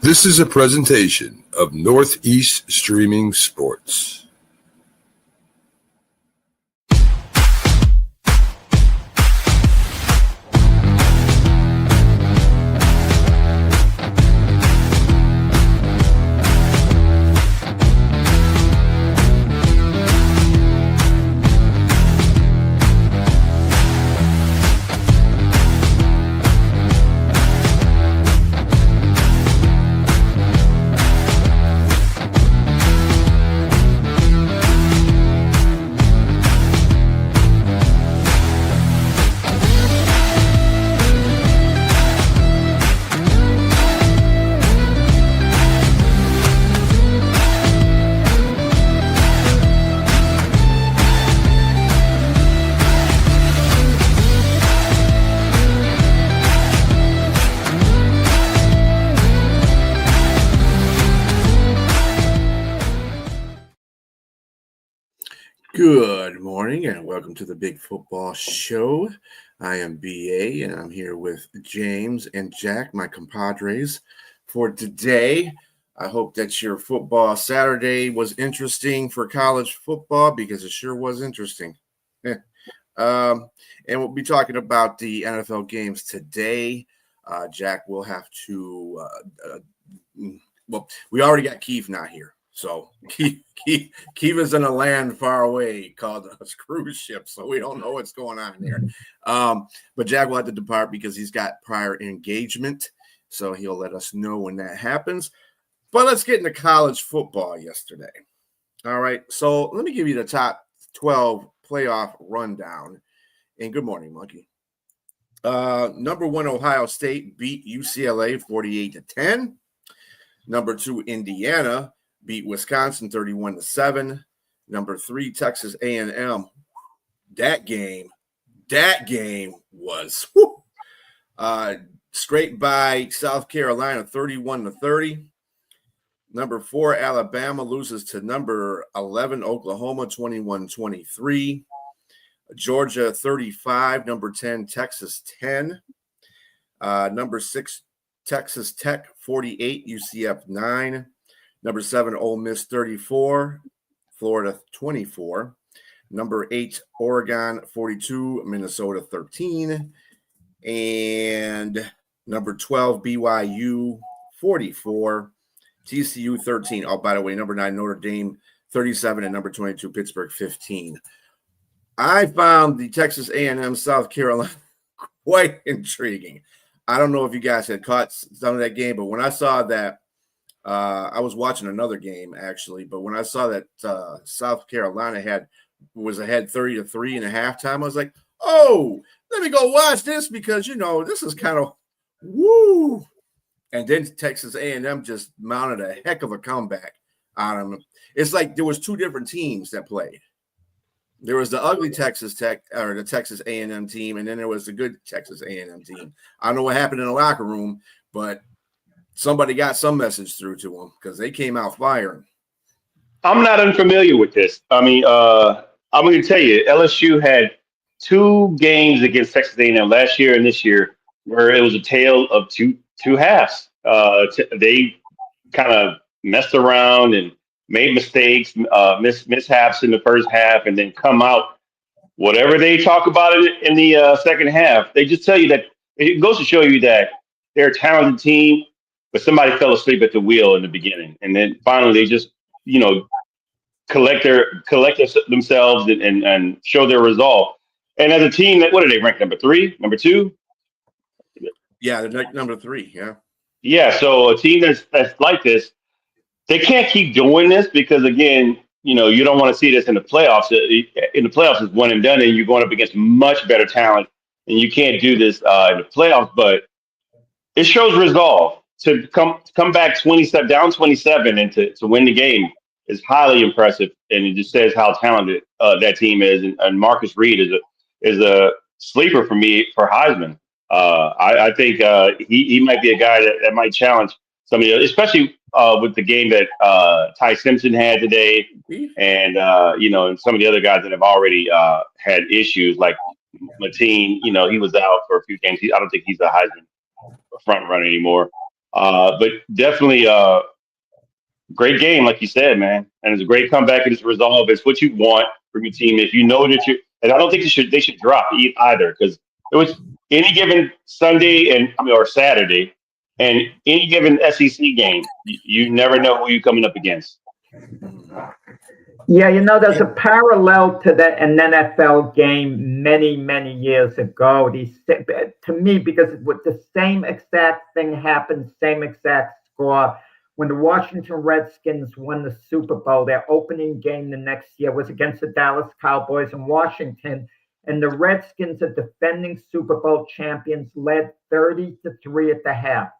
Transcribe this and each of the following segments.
This is a presentation of Northeast Streaming Sports. Good morning and welcome to the Big Football Show. I am BA and I'm here with James and Jack, my compadres, for today. I hope that your football Saturday was interesting for college football because it sure was interesting. And we'll be talking about the NFL games today. Jack will have to we already got Keith not here. So Keith is in a land far away called a cruise ship, so we don't know what's going on there. But Jack will have to depart because he's got prior engagement, so he'll let us know when that happens. But let's get into college football yesterday. All right, so let me give you the top 12 playoff rundown. And good morning, Monkey. Number 1, Ohio State beat UCLA 48-10. Number 2, Indiana beat Wisconsin 31-7. Number 3, Texas A&M. That game was scraped by South Carolina 31-30. Number 4, Alabama loses to number 11, Oklahoma 21-23. Georgia 35. Number 10, Texas 10. Number 6, Texas Tech 48, UCF 9. Number 7, Ole Miss 34, Florida 24. Number 8, Oregon 42, Minnesota 13. And number 12, BYU 44, TCU 13. Oh, by the way, number 9, Notre Dame 37, and number 22, Pittsburgh 15. I found the Texas A&M South Carolina quite intriguing. I don't know if you guys had caught some of that game, but when I saw that, I was watching another game actually, but when I saw that South Carolina was ahead 30-3 at halftime, I was like, "Oh, let me go watch this because this is kind of woo." And then Texas A&M just mounted a heck of a comeback on them. It's like there was two different teams that played. There was the ugly Texas Tech or the Texas A&M team, and then there was the good Texas A&M team. I don't know what happened in the locker room, but somebody got some message through to them because they came out firing. I'm not unfamiliar with this. I mean, I'm going to tell you, LSU had 2 games against Texas A&M last year and this year where it was a tale of two halves. They kind of messed around and made mistakes, mishaps in the first half, and then come out. Whatever they talk about it in the second half, they just tell you that it goes to show you that they're a talented team. But somebody fell asleep at the wheel in the beginning, and then finally they just, collect themselves and show their resolve. And as a team, what are they ranked? Number 3, number 2? Yeah, they're number 3. Yeah. Yeah. So a team that's like this, they can't keep doing this because again, you don't want to see this in the playoffs. In the playoffs, it's one and done, and you're going up against much better talent, and you can't do this in the playoffs. But it shows resolve. To come back 27 and to win the game is highly impressive, and it just says how talented that team is. And Marcus Reed is a sleeper for me for Heisman. I think he might be a guy that might challenge some of the, especially with the game that Ty Simpson had today, and and some of the other guys that have already had issues like Mateen. He was out for a few games. I don't think he's a Heisman front runner anymore. But definitely great game, like you said, man. And it's a great comeback and it's resolved. It's what you want from your team. If you know that and I don't think they should drop either because it was any given Sunday or Saturday and any given SEC game, you never know who you're coming up against. Yeah, there's a parallel to an NFL game many, many years ago. To me, because with the same exact thing happened, same exact score. When the Washington Redskins won the Super Bowl, their opening game the next year was against the Dallas Cowboys in Washington. And the Redskins, are defending Super Bowl champions, led 30-3 at the half.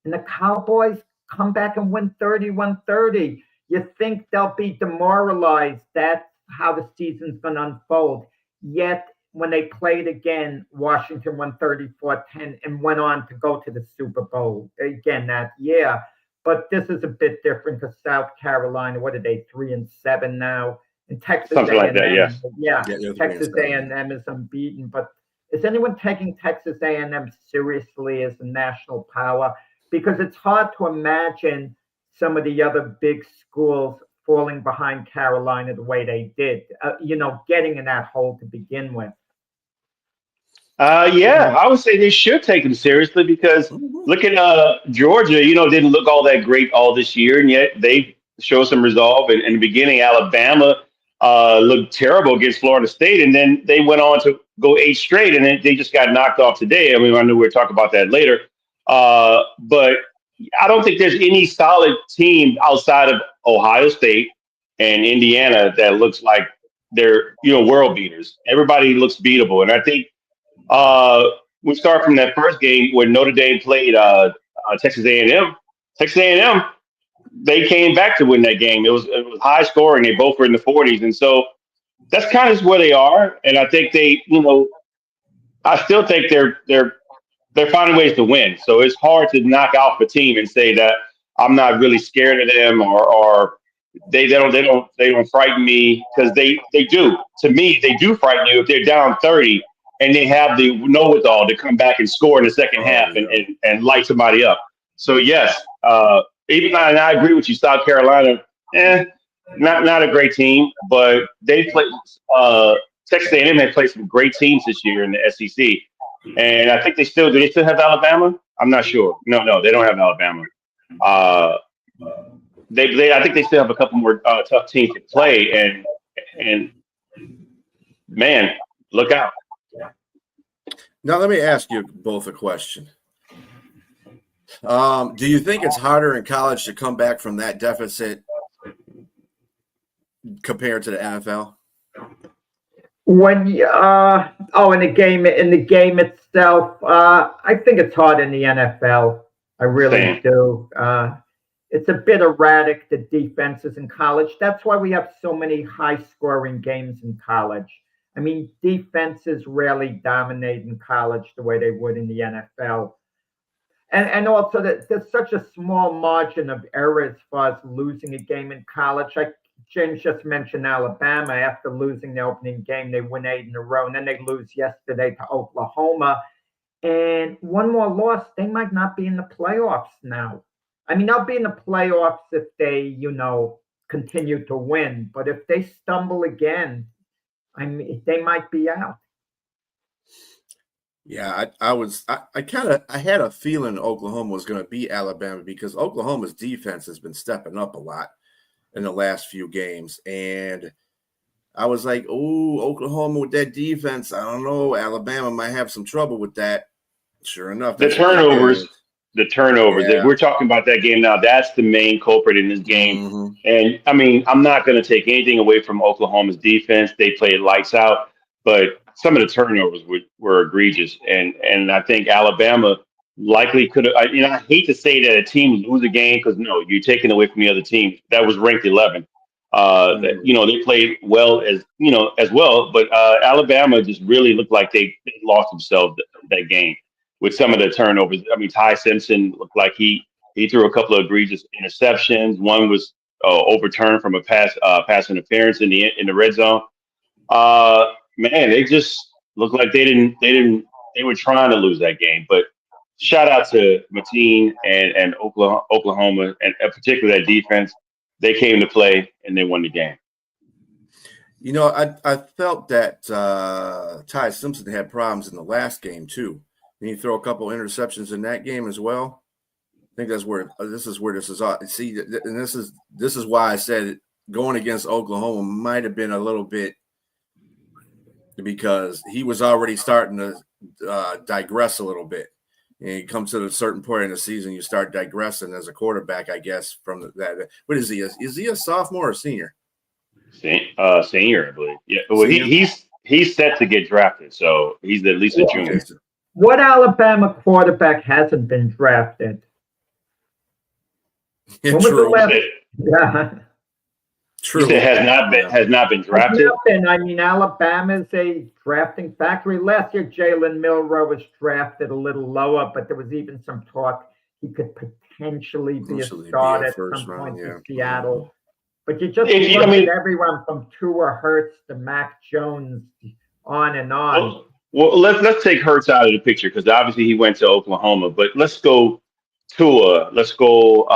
And the Cowboys come back and win 31-30. You think they'll be demoralized. That's how the season's going to unfold. Yet, when they played again, Washington won 34-10 and went on to go to the Super Bowl again that year. But this is a bit different because South Carolina, what are they, 3-7 now? And Texas Something A&M, like that, yes. Yeah, Texas A&M is unbeaten. But is anyone taking Texas A&M seriously as a national power? Because it's hard to imagine some of the other big schools falling behind Carolina the way they did, getting in that hole to begin with. Yeah, I would say they should take them seriously because look at Georgia, didn't look all that great all this year, and yet they showed some resolve. And in the beginning, Alabama looked terrible against Florida State, and then they went on to go 8 straight, and then they just got knocked off today. I mean, I know we'll talk about that later. But I don't think there's any solid team outside of Ohio State and Indiana that looks like they're, world beaters. Everybody looks beatable. And I think we start from that first game where Notre Dame played Texas A&M. Texas A&M, they came back to win that game. It was high scoring. They both were in the 40s. And so that's kind of where they are. And I think I still think they're finding ways to win. So it's hard to knock out the team and say that I'm not really scared of them or they don't frighten me because they do. To me, they do frighten you if they're down 30 and they have the know-it-all to come back and score in the second half and light somebody up. So yes, and I agree with you, South Carolina, not a great team, but they play. Texas A&M has played some great teams this year in the SEC. And I think do they still have Alabama? I'm not sure. No, they don't have Alabama. I think they still have a couple more tough teams to play, and man, look out. Now let me ask you both a question. Do you think it's harder in college to come back from that deficit compared to the NFL? When in the game itself, I think it's hard in the NFL. I really do. It's a bit erratic, the defenses in college. That's why we have so many high-scoring games in college. I mean, defenses rarely dominate in college the way they would in the NFL. And also, there's such a small margin of error as far as losing a game in college. James just mentioned Alabama. After losing the opening game, they win 8 in a row, and then they lose yesterday to Oklahoma. And one more loss, they might not be in the playoffs now. I mean, they'll be in the playoffs if they, continue to win. But if they stumble again, they might be out. Yeah, I had a feeling Oklahoma was going to beat Alabama because Oklahoma's defense has been stepping up a lot in the last few games. And I was like, oh, Oklahoma with that defense, I don't know. Alabama might have some trouble with that. Sure enough. The turnovers. Yeah. If we're talking about that game now, that's the main culprit in this game. Mm-hmm. And, I mean, I'm not going to take anything away from Oklahoma's defense. They played lights out. But some of the turnovers were egregious. And I think Alabama likely could have. I hate to say that a team lose a game because, no, you're taking away from the other team. That was ranked 11. They played well as well. But Alabama just really looked like they lost themselves that game with some of the turnovers. I mean, Ty Simpson looked like he threw a couple of egregious interceptions. One was overturned from a pass interference in the red zone. Man, they just looked like they were trying to lose that game. But shout out to Mateen and Oklahoma, and particularly that defense. They came to play and they won the game. You know, I felt that Ty Simpson had problems in the last game too. Did he throw a couple interceptions in that game as well? I think that's where this is See, and this is why I said going against Oklahoma might have been a little bit, because he was already starting to digress a little bit. And you come to a certain point in the season, you start digressing as a quarterback, I guess, from that. What is he? Is he a sophomore or senior? Senior, I believe. Yeah. Well, he's set to get drafted, so he's at least a junior. Okay. What Alabama quarterback hasn't been drafted? Yeah, when was true. the last? Yeah. True. Has not been drafted. I mean, Alabama's a drafting factory. Last year, Jalen Milroe was drafted a little lower, but there was even some talk he could potentially be a starter at some point in Seattle. But you just look at everyone from Tua, Hurts to Mac Jones, on and on. Well, let's take Hurts out of the picture because obviously he went to Oklahoma. But let's go Tua. Let's go.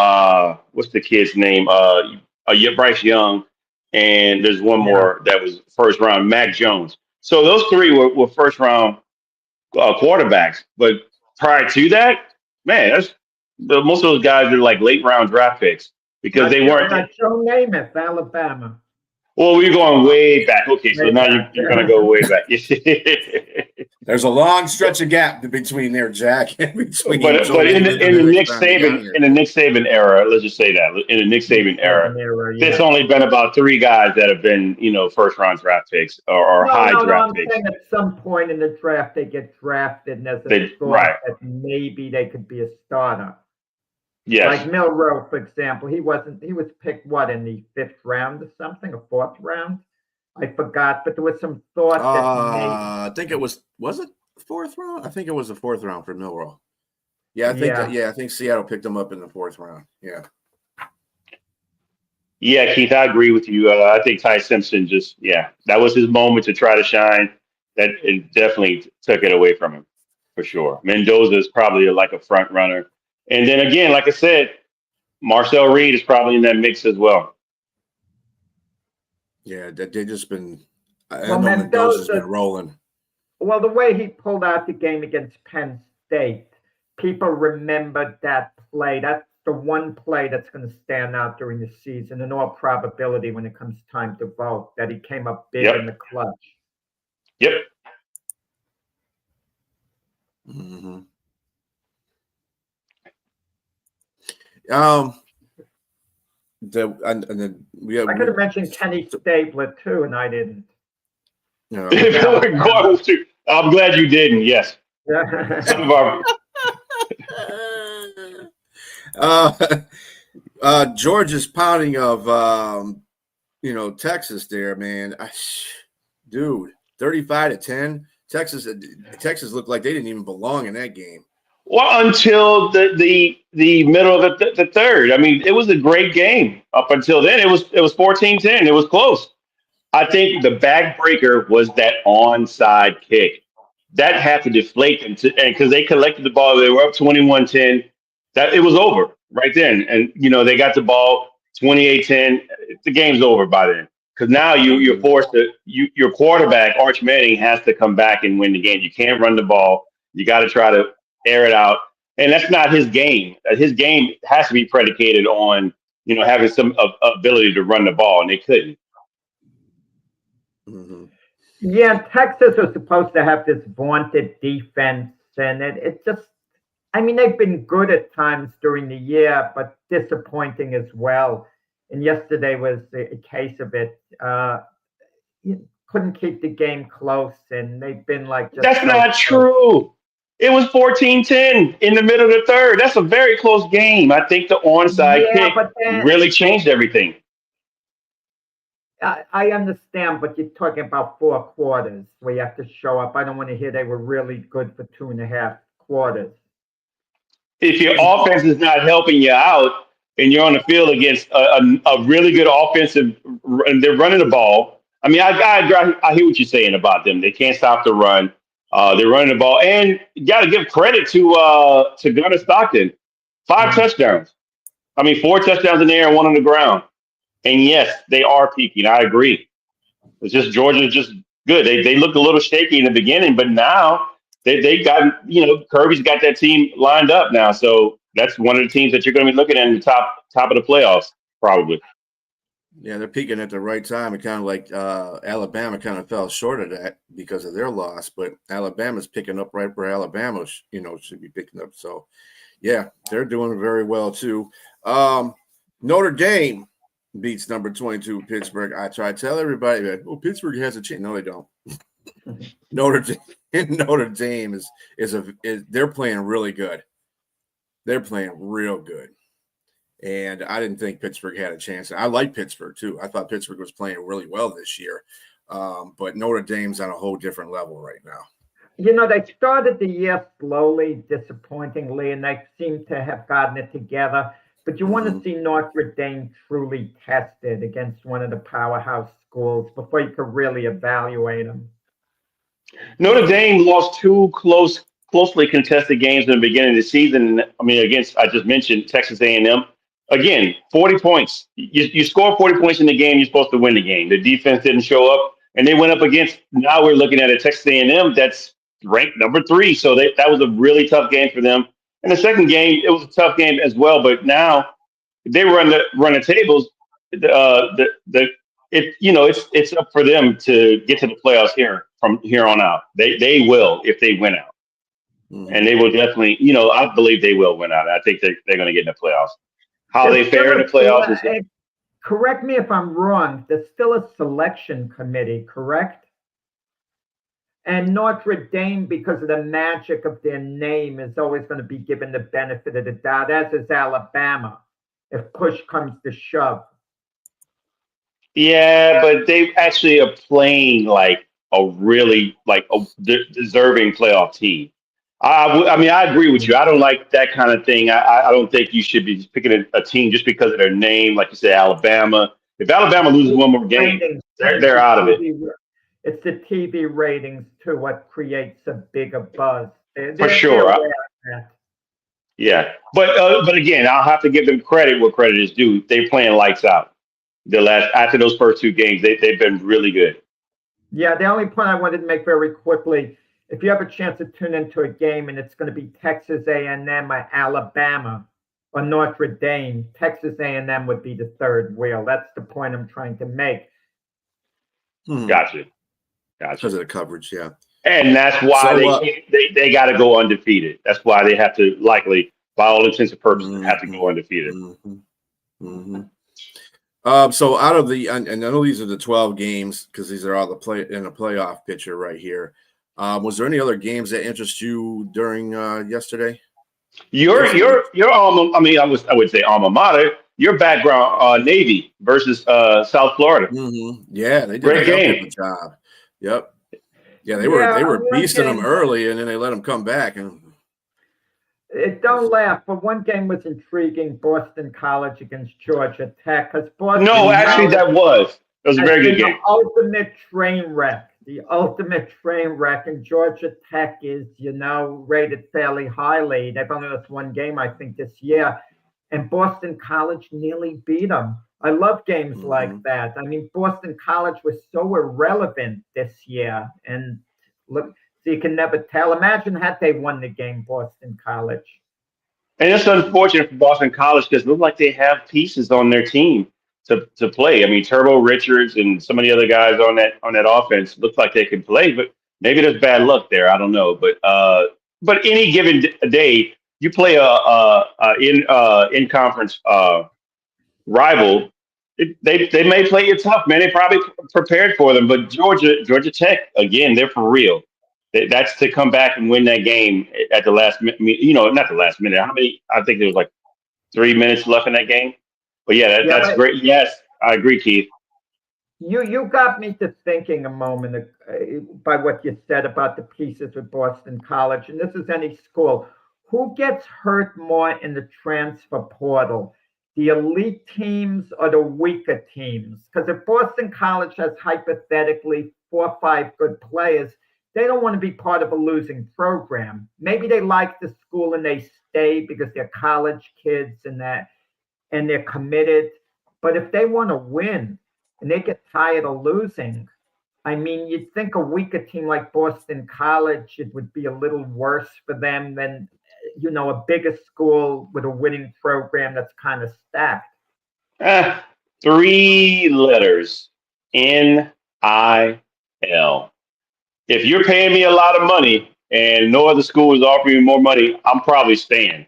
What's the kid's name? Bryce Young, and there's one more that was first round, Mac Jones. So those three were first round quarterbacks. But prior to that, man, most of those guys are like late round draft picks because they weren't. Joe Namath, Alabama. Well, we're going way back. Okay, so now you're going to go way back. There's a long stretch of gap between there, Jack. But in the Nick Saban era, let's just say that in the Nick Saban era, there's only been about three guys that have been, first round draft picks or high draft picks. At some point in the draft, they get drafted, and there's a thought that maybe they could be a starter. Yes. Like Milroe, for example, he was picked in the 5th round or something, or 4th round? I forgot, but there was some thought that I think it was it 4th round? I think it was the 4th round for Milroe. Yeah, I think Seattle picked him up in the 4th round. Yeah. Yeah, Keith, I agree with you. I think Ty Simpson that was his moment to try to shine. That it definitely took it away from him, for sure. Mendoza is probably like a front runner. And then again, like I said, Marcel Reed is probably in that mix as well. Yeah, they just been. I know Mendoza's been rolling. Well, the way he pulled out the game against Penn State, people remembered that play. That's the one play that's going to stand out during the season, in all probability, when it comes time to vote. That he came up big in the clutch. Yep. Mm-hmm. I could have mentioned Kenny Stabler too, and I didn't. No. I'm glad you didn't. Yes. Some of our Georgia's pounding of Texas there, man. Dude, 35-10. Texas looked like they didn't even belong in that game. Well, until the middle of the third. I mean, it was a great game. Up until then, it was 14-10. It was close. I think the backbreaker was that onside kick. That had to deflate them, because they collected the ball. They were up 21-10. That it was over right then. And they got the ball 28-10. The game's over by then. Because now you're forced to your quarterback, Arch Manning, has to come back and win the game. You can't run the ball. You got to try to air it out, and that's not his game. His game has to be predicated on having some ability to run the ball, and they couldn't. Mm-hmm. Yeah, Texas was supposed to have this vaunted defense, and it just, I mean, they've been good at times during the year, but disappointing as well. And yesterday was a case of it. You couldn't keep the game close, and they've been like just. That's not true. It was 14-10 in the middle of the third. That's a very close game. I think the onside kick really changed everything. I understand, but you're talking about 4 quarters where you have to show up. I don't want to hear they were really good for 2.5 quarters. If your offense is not helping you out and you're on the field against a really good offensive, and they're running the ball. I mean, I hear what you're saying about them. They can't stop the run. They're running the ball, and you got to give credit to Gunnar Stockton. 5 touchdowns. I mean, 4 touchdowns in the air and 1 on the ground. And yes, they are peaking. I agree. It's just Georgia's just good. They looked a little shaky in the beginning, but now they got Kirby's got that team lined up now. So that's one of the teams that you're going to be looking at in the top of the playoffs probably. Yeah, they're peaking at the right time. It kind of like Alabama kind of fell short of that because of their loss, but Alabama's picking up right where Alabama should be picking up. So yeah, they're doing very well too. Notre Dame beats number 22 Pittsburgh. I try to tell everybody that Pittsburgh has a chance. No, they don't. Notre Dame is they're playing really good. They're playing real good. And I didn't think Pittsburgh had a chance. I like Pittsburgh too. I thought Pittsburgh was playing really well this year. But Notre Dame's on a whole different level right now. They started the year slowly, disappointingly, and they seem to have gotten it together. But you want to see Notre Dame truly tested against one of the powerhouse schools before you could really evaluate them. Notre Dame lost 2 closely contested games in the beginning of the season. I mean, against I just mentioned Texas A&M. Again, 40 points. You score 40 points in the game, you're supposed to win the game. The defense didn't show up, and they went up against. Now we're looking at a Texas A&M that's ranked number 3. So that was a really tough game for them. And the second game, it was a tough game as well. But now they run the tables. It's up for them to get to the playoffs from here on out. They will if they win out, and they will definitely. I believe they will win out. I think they're going to get in the playoffs. How they fare in the playoffs is. Correct me if I'm wrong. There's still a selection committee, correct? And Notre Dame, because of the magic of their name, is always going to be given the benefit of the doubt, as is Alabama, if push comes to shove. Yeah, but they actually are playing like a really deserving playoff team. I mean, I agree with you. I don't like that kind of thing. I don't think you should be picking a team just because of their name, like you said, Alabama. If Alabama loses one more game, they're out of it. It's the TV ratings too what creates a bigger buzz. For sure. Yeah, but again, I'll have to give them credit where credit is due. They're playing lights out. After those first 2 games, they've been really good. Yeah, the only point I wanted to make very quickly, if you have a chance to tune into a game and it's going to be Texas A&M or Alabama or Notre Dame, Texas A&M would be the third wheel. That's the point I'm trying to make. Gotcha. Because of the coverage, yeah. And that's why they got to go undefeated. That's why they have to likely, by all intents and purposes, have to go undefeated. So out of I know these are the 12 games because these are all in a playoff picture right here. Was there any other games that interest you during yesterday? Your alma, I would say alma mater. Your background, Navy versus South Florida. Yeah, they did Great game. Good job. Yep. Yeah, they were beasting them early, and then they let them come back. And don't laugh, but one game was intriguing: Boston College against Georgia Tech. Because Boston. No, actually, that was a very good game. The ultimate train wreck, and Georgia Tech is, rated fairly highly. They've only lost one game, I think, this year, and Boston College nearly beat them. I love games like that. I mean, Boston College was so irrelevant this year, and look, so you can never tell. Imagine had they won the game, Boston College. And it's unfortunate for Boston College because it looks like they have pieces on their team to play. I mean, Turbo Richards and some of the other guys on that offense look like they can play, but maybe there's bad luck there. I don't know, but any given day you play a in conference rival, they may play you tough, man. They probably prepared for them, but Georgia Tech again, they're for real. That's to come back and win that game at the last minute. Not the last minute. How many? I think there was like 3 minutes left in that game. But that's great. Yes, I agree, Keith. You got me to thinking a moment by what you said about the pieces with Boston College, and this is any school. Who gets hurt more in the transfer portal? The elite teams or the weaker teams? Because if Boston College has hypothetically 4 or 5 good players, they don't want to be part of a losing program. Maybe they like the school and they stay because they're college kids and they're committed. But if they want to win and they get tired of losing, I mean, you'd think a weaker team like Boston College, it would be a little worse for them than, a bigger school with a winning program that's kind of stacked. 3 letters. NIL. If you're paying me a lot of money and no other school is offering me more money, I'm probably staying.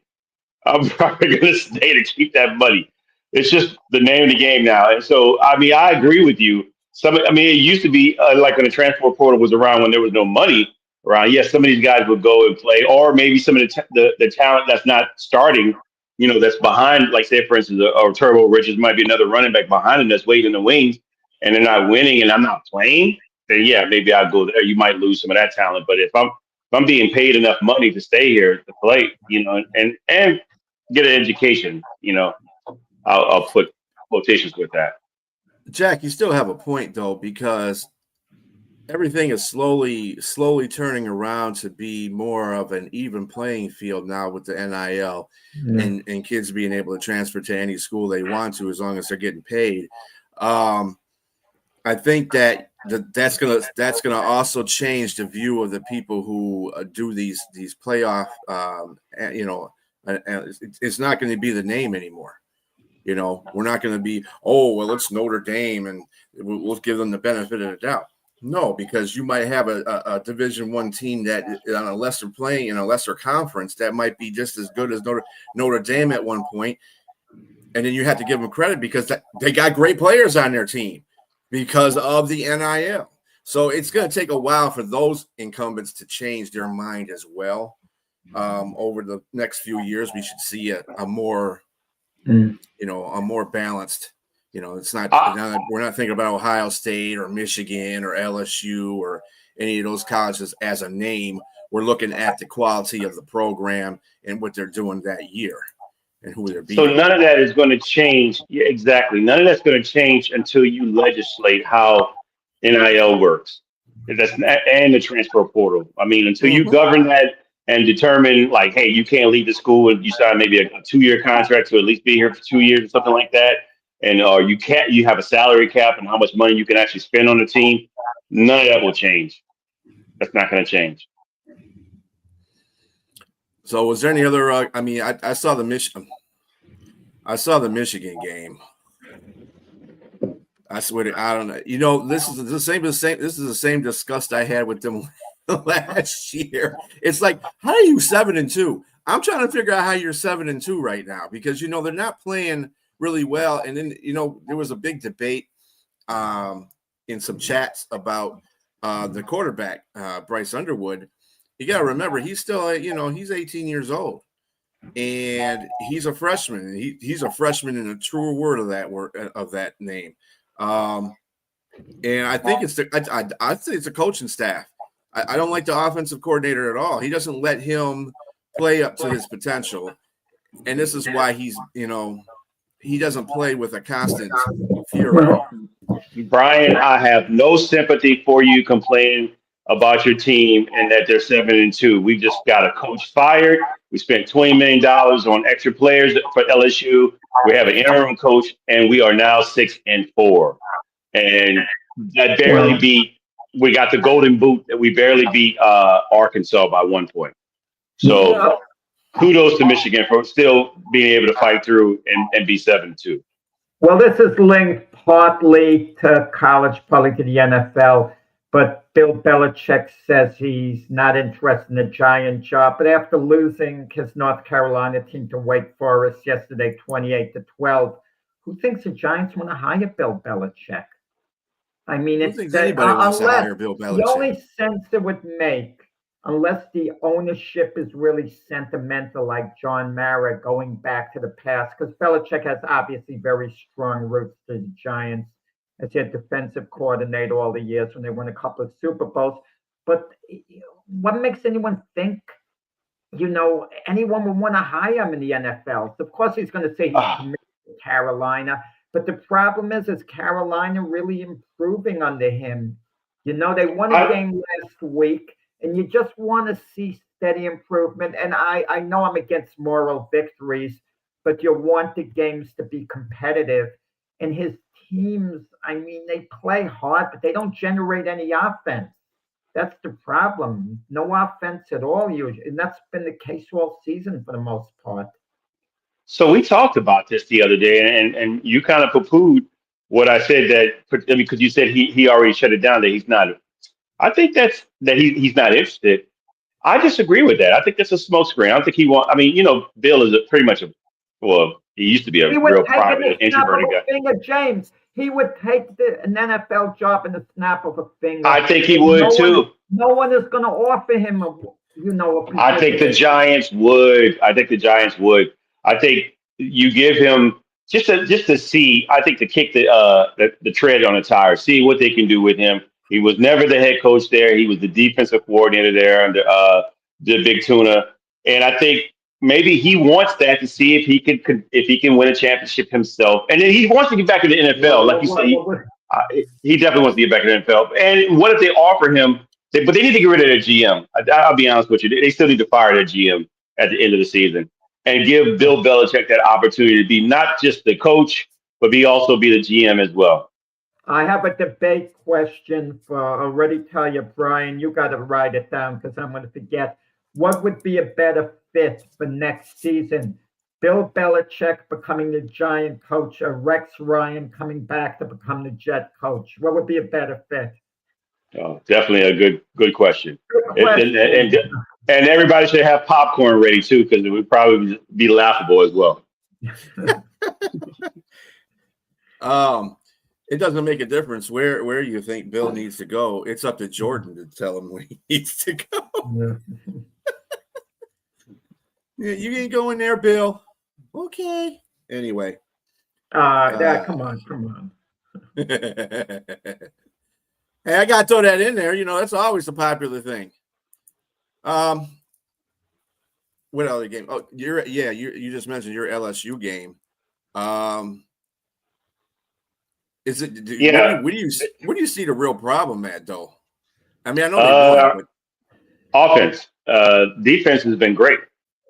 I'm probably going to stay to keep that money. It's just the name of the game now. And so, I mean, I agree with you. It used to be like when the transfer portal was around when there was no money around. Yes, some of these guys would go and play, or maybe some of the talent that's not starting, that's behind, like say, for instance, or Turbo Riches might be another running back behind him that's waiting in the wings and they're not winning and I'm not playing, then yeah, maybe I'll go there. You might lose some of that talent. But if I'm being paid enough money to stay here to play, and get an education, I'll put quotations with that. Jack, you still have a point though, because everything is slowly turning around to be more of an even playing field now with the NIL and kids being able to transfer to any school they want to as long as they're getting paid. I think that's gonna also change the view of the people who do these playoff. It's not going to be the name anymore. We're not going to be, it's Notre Dame and we'll give them the benefit of the doubt. No, because you might have a Division I team that on a lesser playing in a lesser conference that might be just as good as Notre Dame at one point, and then you have to give them credit because they got great players on their team because of the NIL. So it's going to take a while for those incumbents to change their mind as well. Over the next few years, we should see a more a more balanced. It's not. We're not thinking about Ohio State or Michigan or LSU or any of those colleges as a name. We're looking at the quality of the program and what they're doing that year and who they're beating. So none of that is going to change. Yeah, exactly. None of that's going to change until you legislate how NIL works. And the transfer portal. I mean, until you govern that and determine, like, hey, you can't leave the school and you sign maybe a 2-year contract to at least be here for 2 years or something like that. And you have a salary cap and how much money you can actually spend on the team. None of that will change. That's not going to change. So was there any other? I saw the Michigan game. I swear I don't know. This is the same. This is the same disgust I had with them last year. It's like, how are you 7-2? I'm trying to figure out how you're 7-2 right now because they're not playing really well. And then there was a big debate in some chats about the quarterback Bryce Underwood. You got to remember he's still he's 18 years old and he's a freshman. And he's a freshman in a truer word of that name. And I think I'd say it's a coaching staff. I don't like the offensive coordinator at all. He doesn't let him play up to his potential. And this is why he's, he doesn't play with a constant fury. Brian, I have no sympathy for you complaining about your team and that they're 7-2. We just got a coach fired. We spent $20 million on extra players for LSU. We have an interim coach, and we are now 6-4. And that barely beat. We got the golden boot that we barely beat Arkansas by 1 point. So kudos to Michigan for still being able to fight through and be 7-2. Well, this is linked partly to college, partly to the NFL. But Bill Belichick says he's not interested in the Giant job. But after losing his North Carolina team to Wake Forest yesterday, 28-12, who thinks the Giants want to hire Bill Belichick? I mean, who thinks anybody wants to hire Bill Belichick? The only sense it would make, unless the ownership is really sentimental, like John Mara going back to the past, because Belichick has obviously very strong roots to the Giants. As their defensive coordinator all the years when they won a couple of Super Bowls. But what makes anyone think, anyone would want to hire him in the NFL? So of course, he's going to say he's committed to Carolina. But the problem is Carolina really improving under him? They won a game last week. and you just want to see steady improvement. And I know I'm against moral victories, but you want the games to be competitive. And his teams, I mean, they play hard, but they don't generate any offense. That's the problem. No offense at all, usually. And that's been the case all season for the most part. So we talked about this the other day, and you kind of poo-pooed what I said that I mean, because you said he already shut it down that he's not. I think that he's not interested. I disagree with that. I think that's a smokescreen. I don't think he want. I mean, Bill is pretty much a well. He used to be a He would real take in the private snap of introverted guy. a finger, James. He would take an NFL job in the snap of a finger. I think he would too. No one is going to offer him a position. I think the Giants would. I think the Giants would. I think you give him just to see. I think to kick the tread on the tire, see what they can do with him. He was never the head coach there. He was the defensive coordinator there under the Big Tuna, and I think maybe he wants that to see if he can win a championship himself. And then he wants to get back in the NFL, like you said. He definitely wants to get back in the NFL. And what if they offer him? But they need to get rid of their GM. I'll be honest with you. They still need to fire their GM at the end of the season and give Bill Belichick that opportunity to be not just the coach, but also be the GM as well. I have a debate question for already tell you, Brian, you got to write it down because I'm going to forget. What would be a better fit for next season? Bill Belichick becoming the Giant coach or Rex Ryan coming back to become the Jet coach? What would be a better fit? Oh, definitely a good question. Good question. And everybody should have popcorn ready too, because it would probably be laughable as well. It doesn't make a difference where you think Bill needs to go. It's up to Jordan to tell him where he needs to go. Yeah, you ain't going there, Bill. Okay. Anyway. Come on. Hey, I got to throw that in there. That's always a popular thing. What other game? Oh, you just mentioned your LSU game. Is it? Yeah. Where do you see the real problem at, though? I mean, I know they won, but offense. Defense has been great.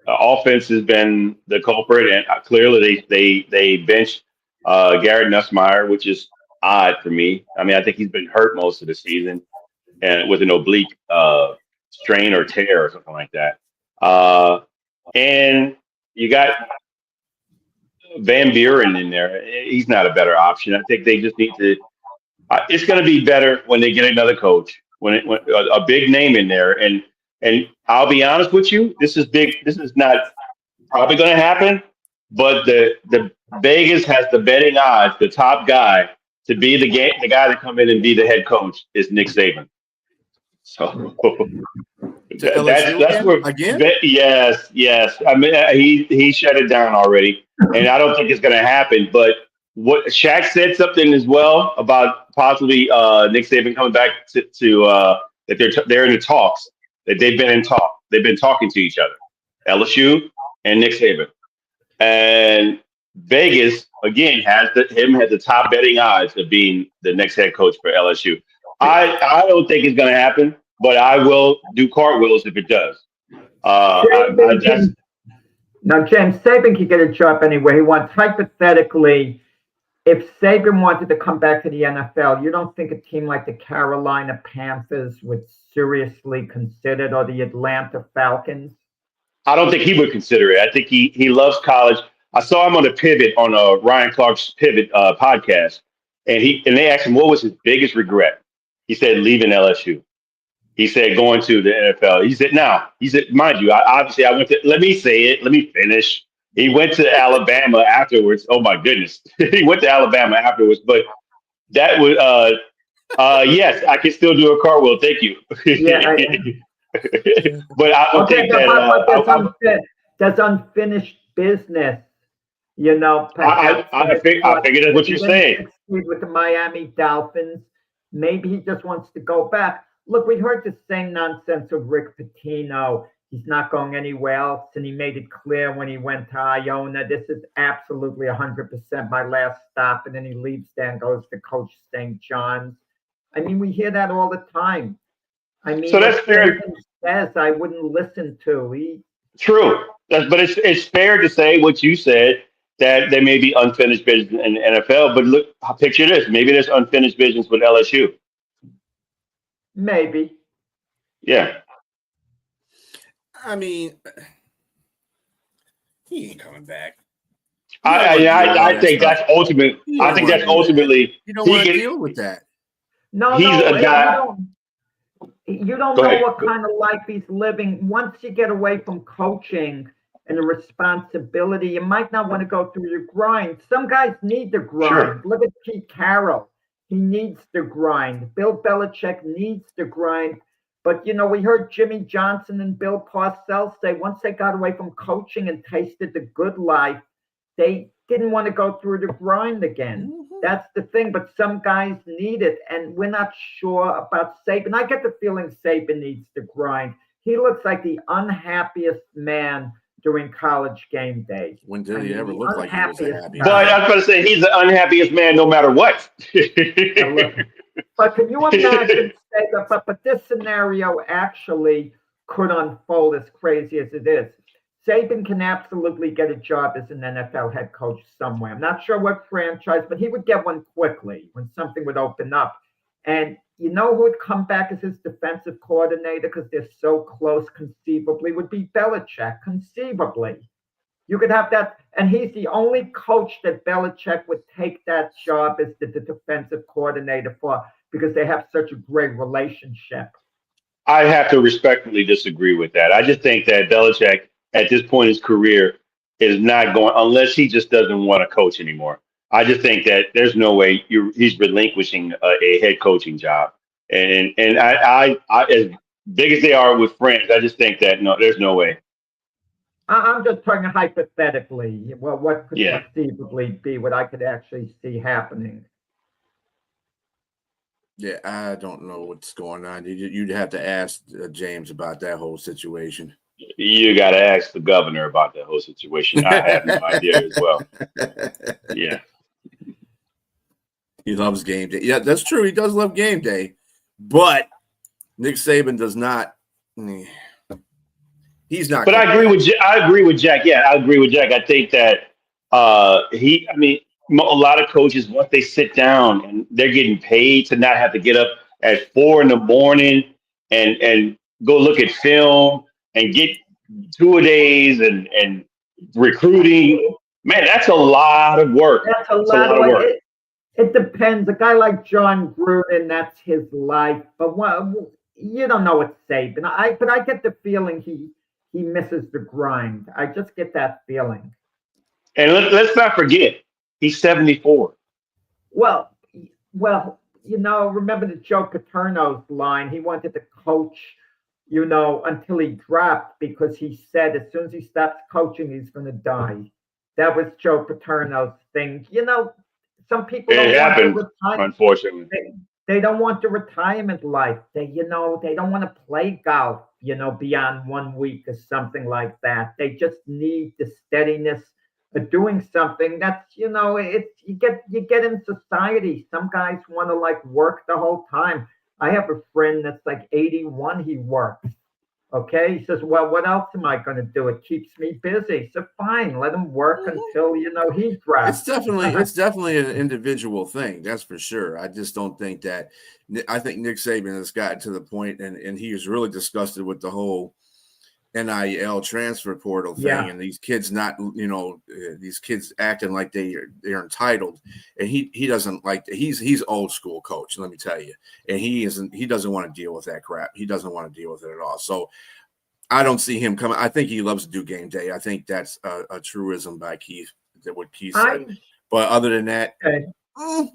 Offense has been the culprit, and clearly they benched Garrett Nussmeier, which is odd for me. I mean, I think he's been hurt most of the season, and with an oblique strain or tear or something like that. And you got Van Buren in there. He's not a better option. I think they just need to. It's going to be better when they get another coach, when a big name in there. And I'll be honest with you, this is big. This is not probably going to happen. But the Vegas has the betting odds. The top guy to be the guy to come in and be the head coach is Nick Saban. So that's where again. Yes. I mean, he shut it down already, and I don't think it's going to happen. But what Shaq said something as well about possibly Nick Saban coming back to that they're in the talks, that they've been talking to each other, LSU and Nick Saban, and Vegas again has the top betting odds of being the next head coach for LSU. I don't think it's going to happen, but I will do cartwheels if it does. Now, James, Saban can get a job anywhere he wants. Hypothetically, if Saban wanted to come back to the NFL, you don't think a team like the Carolina Panthers would seriously consider it, or the Atlanta Falcons? I don't think he would consider it. I think he loves college. I saw him on the Pivot on Ryan Clark's Pivot podcast, and they asked him what was his biggest regret. He said leaving LSU. He said going to the NFL. He said, mind you, I went to, let me say it, let me finish. He went to Alabama afterwards. Oh my goodness. He went to Alabama afterwards, but that would, yes, I can still do a cartwheel. Thank you. Yeah, but I don't think that. That's unfinished business. I figured that's what you're saying. With the Miami Dolphins, maybe he just wants to go back. Look, we heard the same nonsense of Rick Pitino. He's not going anywhere else, and he made it clear when he went to Iona, this is absolutely 100% my last stop, and then he leaves there and goes to coach St. John's. I mean, we hear that all the time. I mean, So that's what fair. Saban says, I wouldn't listen to. True. But it's fair to say what you said, that there may be unfinished business in the NFL. But look, picture this. Maybe there's unfinished business with LSU. Maybe. Yeah. I mean, he ain't coming back. I think that's ultimate. I think that's ultimately you don't he want to can. deal with that. No, He's a guy. You don't Go know ahead. what kind of life he's living. Once you get away from coaching and the responsibility, you might not want to go through the grind. Some guys need the grind. Sure. Look at Pete Carroll. He needs the grind. Bill Belichick needs the grind. But, we heard Jimmy Johnson and Bill Parcells say once they got away from coaching and tasted the good life, they didn't want to go through the grind again. Mm-hmm. That's the thing. But some guys need it, and we're not sure about Saban. I get the feeling Saban needs the grind. He looks like the unhappiest man during college game day. When did he ever look like he was the happiest? But I was going to say he's the unhappiest man no matter what. But can you imagine, but this scenario actually could unfold as crazy as it is. Saban can absolutely get a job as an NFL head coach somewhere. I'm not sure what franchise, but he would get one quickly when something would open up. And you know who would come back as his defensive coordinator because they're so close conceivably would be Belichick, conceivably. You could have that, and he's the only coach that Belichick would take that job as the defensive coordinator for because they have such a great relationship. I have to respectfully disagree with that. I just think that Belichick, at this point in his career, is not going unless he just doesn't want to coach anymore. I just think that there's no way he's relinquishing a head coaching job. And I as big as they are with friends, I just think that no, there's no way. I'm just talking hypothetically. Well, what could conceivably be what I could actually see happening? Yeah, I don't know what's going on. You'd have to ask James about that whole situation. You got to ask the governor about that whole situation. I have no idea as well. Yeah. He loves game day. Yeah, that's true. He does love game day. But Nick Saban does not. He's not. But I agree with Jack. Yeah, I agree with Jack. I think that a lot of coaches, once they sit down and they're getting paid to not have to get up at 4 a.m. and go look at film and get 2-a-days and recruiting. Man, that's a lot of work. That's a lot of work. It depends. A guy like John Gruden, that's his life. But you don't know what Saban. But I get the feeling he misses the grind. I just get that feeling. And let's not forget, he's 74. Well, remember the Joe Paterno's line. He wanted to coach, until he dropped because he said as soon as he stops coaching, he's going to die. That was Joe Paterno's thing. Some people don't happened, want to retire. Unfortunately. They don't want the retirement life. They don't want to play golf, beyond 1 week or something like that. They just need the steadiness of doing something that's, it's you get in society. Some guys want to work the whole time. I have a friend that's 81. He works. Okay. He says, well, what else am I going to do? It keeps me busy. So fine, let him work until, he drops. It's definitely an individual thing. That's for sure. I just don't think that I think Nick Saban has gotten to the point and he is really disgusted with the whole NIL transfer portal thing and these kids these kids acting like they're entitled, and he doesn't like that. He's old school coach, let me tell you, and he doesn't want to deal with that crap. He doesn't want to deal with it at all. So I don't see him coming. I think he loves to do game day. I think that's a truism by Keith, that what Keith said. But other than that, I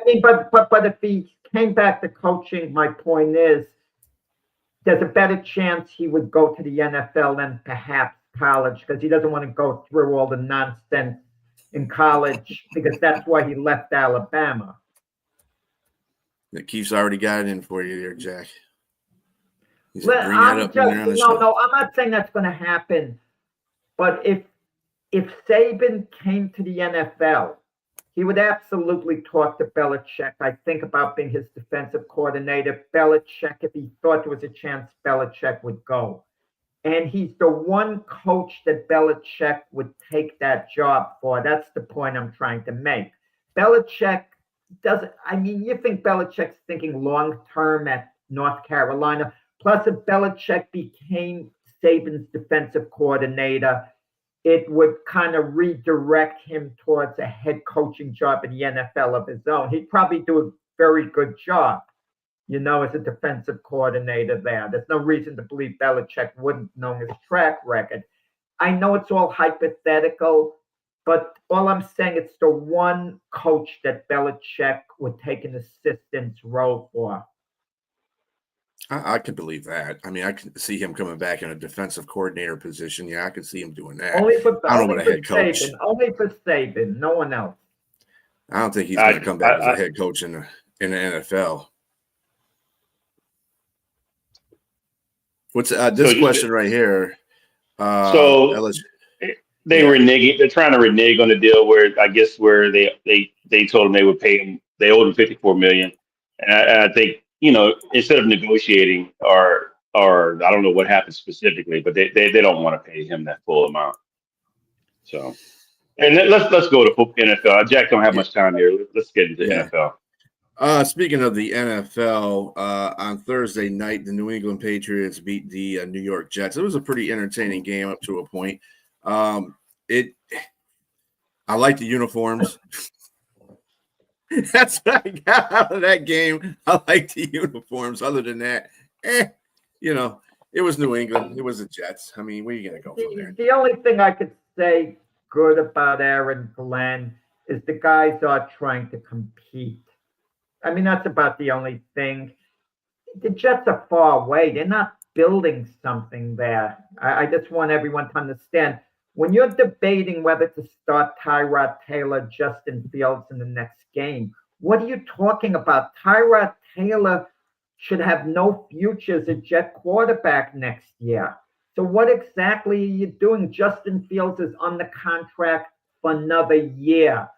mean, but if he came back to coaching, my point is, there's a better chance he would go to the NFL than perhaps college because he doesn't want to go through all the nonsense in college because that's why he left Alabama. Keith's already got it in for you there, Jack. I'm not saying that's going to happen. But if Saban came to the NFL, he would absolutely talk to Belichick. I think about being his defensive coordinator. Belichick, if he thought there was a chance, Belichick would go. And he's the one coach that Belichick would take that job for. That's the point I'm trying to make. Belichick doesn't, I mean, you think Belichick's thinking long term at North Carolina. Plus, if Belichick became Saban's defensive coordinator, it would kind of redirect him towards a head coaching job in the NFL of his own. He'd probably do a very good job, as a defensive coordinator there. There's no reason to believe Belichick wouldn't know his track record. I know it's all hypothetical, but all I'm saying, it's the one coach that Belichick would take an assistant's role for. I could believe that. I mean, I can see him coming back in a defensive coordinator position. Yeah, I could see him doing that. Only for I don't know about a head coach. Only for Saban, no one else. I don't think he's going to come back as a head coach in the NFL. What's this question right here? They renege. They're trying to renege on the deal where they told him they would pay him. They owed him $54 million, and I think instead of negotiating or I don't know what happened specifically, but they don't want to pay him that full amount. So, and let's go to NFL. Jack don't have much time here. Let's get into NFL. Speaking of the NFL, on Thursday night, the New England Patriots beat the New York Jets. It was a pretty entertaining game up to a point. I like the uniforms. That's what I got out of that game. I like the uniforms. Other than that, it was New England. It was the Jets. I mean, where are you going to go from there? The only thing I could say good about Aaron Glenn is the guys are trying to compete. I mean, that's about the only thing. The Jets are far away. They're not building something there. I just want everyone to understand, when you're debating whether to start Tyrod Taylor, Justin Fields in the next game, what are you talking about? Tyrod Taylor should have no future as a Jet quarterback next year. So what exactly are you doing? Justin Fields is on the contract for another year.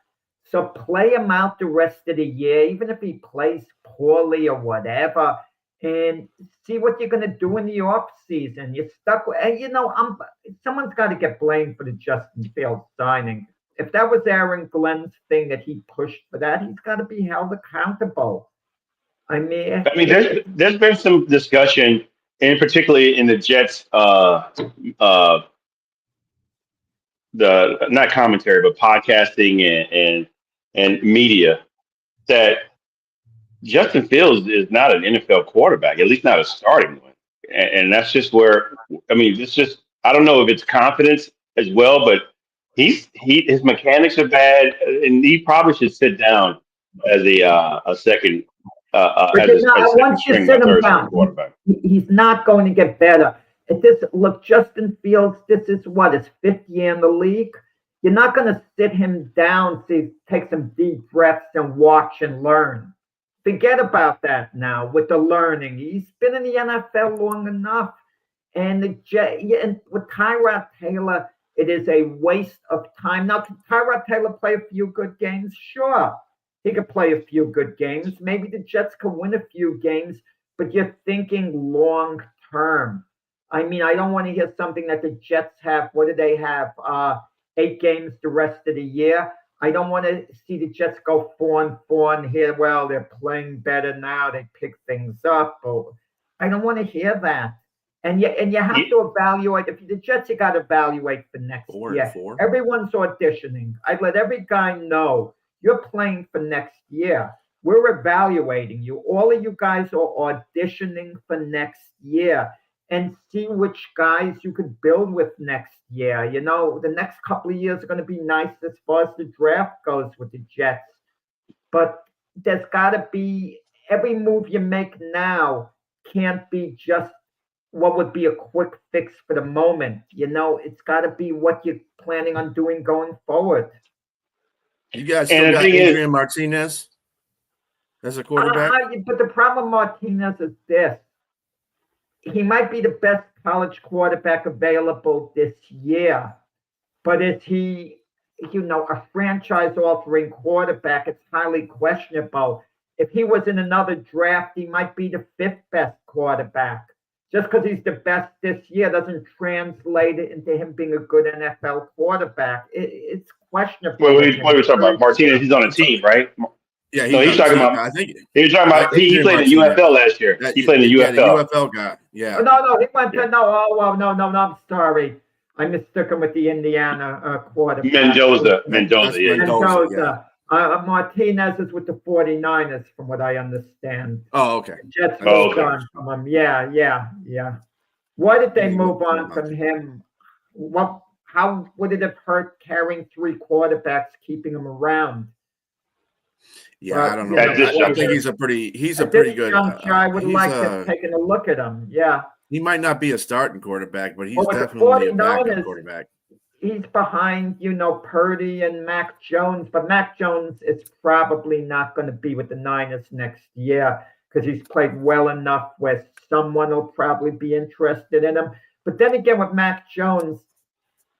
So play him out the rest of the year, even if he plays poorly or whatever, and see what you're going to do in the offseason. You're stuck with, someone's got to get blamed for the Justin Fields signing. If that was Aaron Glenn's thing that he pushed for that, he's got to be held accountable. I mean, there's been some discussion, and particularly in the Jets, the not commentary, but podcasting and media, that Justin Fields is not an NFL quarterback, at least not a starting one. And that's just where, it's just, I don't know if it's confidence as well, but his mechanics are bad, and he probably should sit down as a second. Once you sit him down, he's not going to get better. Justin Fields, this is his fifth year in the league. You're not going to sit him down, take some deep breaths and watch and learn. Forget about that now with the learning. He's been in the NFL long enough. And with Tyrod Taylor, it is a waste of time. Now, can Tyrod Taylor play a few good games? Sure. He could play a few good games. Maybe the Jets can win a few games, but you're thinking long term. I mean, I don't want to hear something that the Jets have. What do they have? 8 games the rest of the year. I don't want to see the Jets go 4-4 and hear, well, they're playing better now. They pick things up. I don't want to hear that. And you have to evaluate. If you're the Jets, you got to evaluate for next year. Everyone's auditioning. I'd let every guy know you're playing for next year. We're evaluating you. All of you guys are auditioning for next year. And see which guys you could build with next year. The next couple of years are going to be nice as far as the draft goes with the Jets. But there's got to be, every move you make now can't be just what would be a quick fix for the moment. It's got to be what you're planning on doing going forward. You guys still got Adrian Martinez as a quarterback? But the problem with Martinez is this. He might be the best college quarterback available this year, but is he a franchise-altering quarterback, it's highly questionable. If he was in another draft, he might be the 5th best quarterback. Just because he's the best this year doesn't translate it into him being a good NFL quarterback. It's questionable. What are we talking about? Martinez, he's on a team, right? Yeah, he's talking about. I think he was talking about. He played in the UFL last year. He played in the UFL. The UFL guy. Yeah. No, he went to no. I'm sorry. I mistook him with the Indiana quarterback. Mendoza. Mendoza. Martinez is with the 49ers, from what I understand. Oh, okay. Jets moved on from him. Yeah. Why did they move on from him? How would it have hurt carrying 3 quarterbacks, keeping him around? Yeah, I don't know. I think he's a pretty good. I would like to take a look at him. Yeah. He might not be a starting quarterback, but he's definitely a backup quarterback. He's behind, Purdy and Mac Jones, but Mac Jones is probably not going to be with the Niners next year because he's played well enough where someone will probably be interested in him. But then again, with Mac Jones,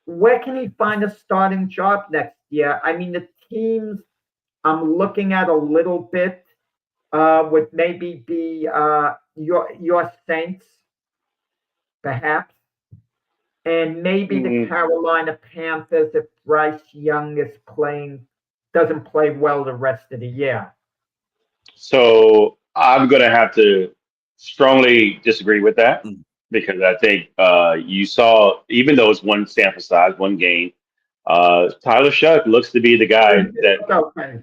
where can he find a starting job next year? I mean, the teams I'm looking at a little bit would maybe be your Saints, perhaps. And maybe the Carolina Panthers if Bryce Young doesn't play well the rest of the year. So I'm going to have to strongly disagree with that because I think you saw, even though it's one sample size, one game, Tyler Shuck looks to be the guy that. Okay.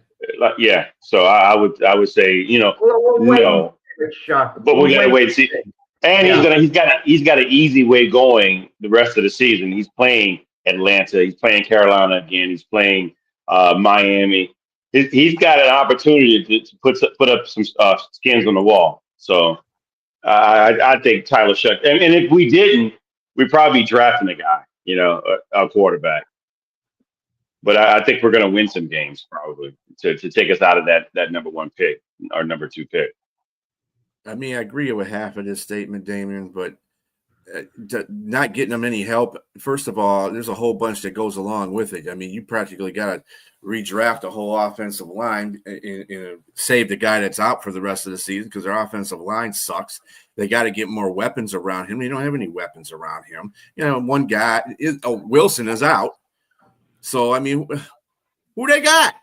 Yeah. So I would say, no. But we got to wait and see. And he's got an easy way going the rest of the season. He's playing Atlanta. He's playing Carolina again. He's playing Miami. He's got an opportunity to put up some skins on the wall. So I think Tyler Shuck. And if we didn't, we'd probably be drafting a guy, a quarterback. But I think we're going to win some games probably to take us out of that number 1 pick, our number 2 pick. I mean, I agree with half of this statement, Damian, but not getting them any help. First of all, there's a whole bunch that goes along with it. I mean, you practically got to redraft a whole offensive line and save the guy that's out for the rest of the season because their offensive line sucks. They got to get more weapons around him. They don't have any weapons around him. One guy, Wilson is out. So, I mean, who they got?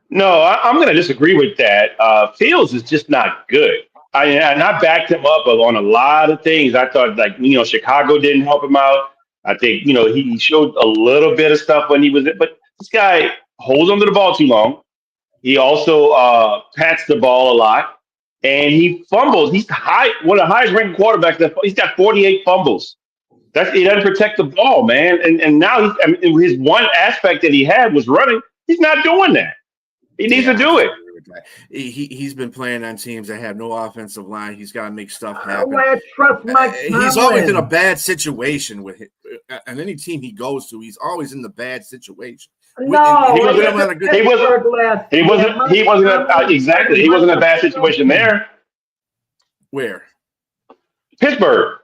No, I'm going to disagree with that. Fields is just not good. And I backed him up on a lot of things. I thought, Chicago didn't help him out. I think, he showed a little bit of stuff when he was – but this guy holds onto the ball too long. He also pats the ball a lot. And he fumbles. He's one of the highest ranked quarterbacks. He's got 48 fumbles. He doesn't protect the ball, man. And now his one aspect that he had was running. He's not doing that. He needs to do it. He's been playing on teams that have no offensive line. He's got to make stuff happen. Trust Mike he's always in a bad situation with it. And any team he goes to, he's always in the bad situation. No, he wasn't exactly. He wasn't in a bad situation there. Where? Pittsburgh.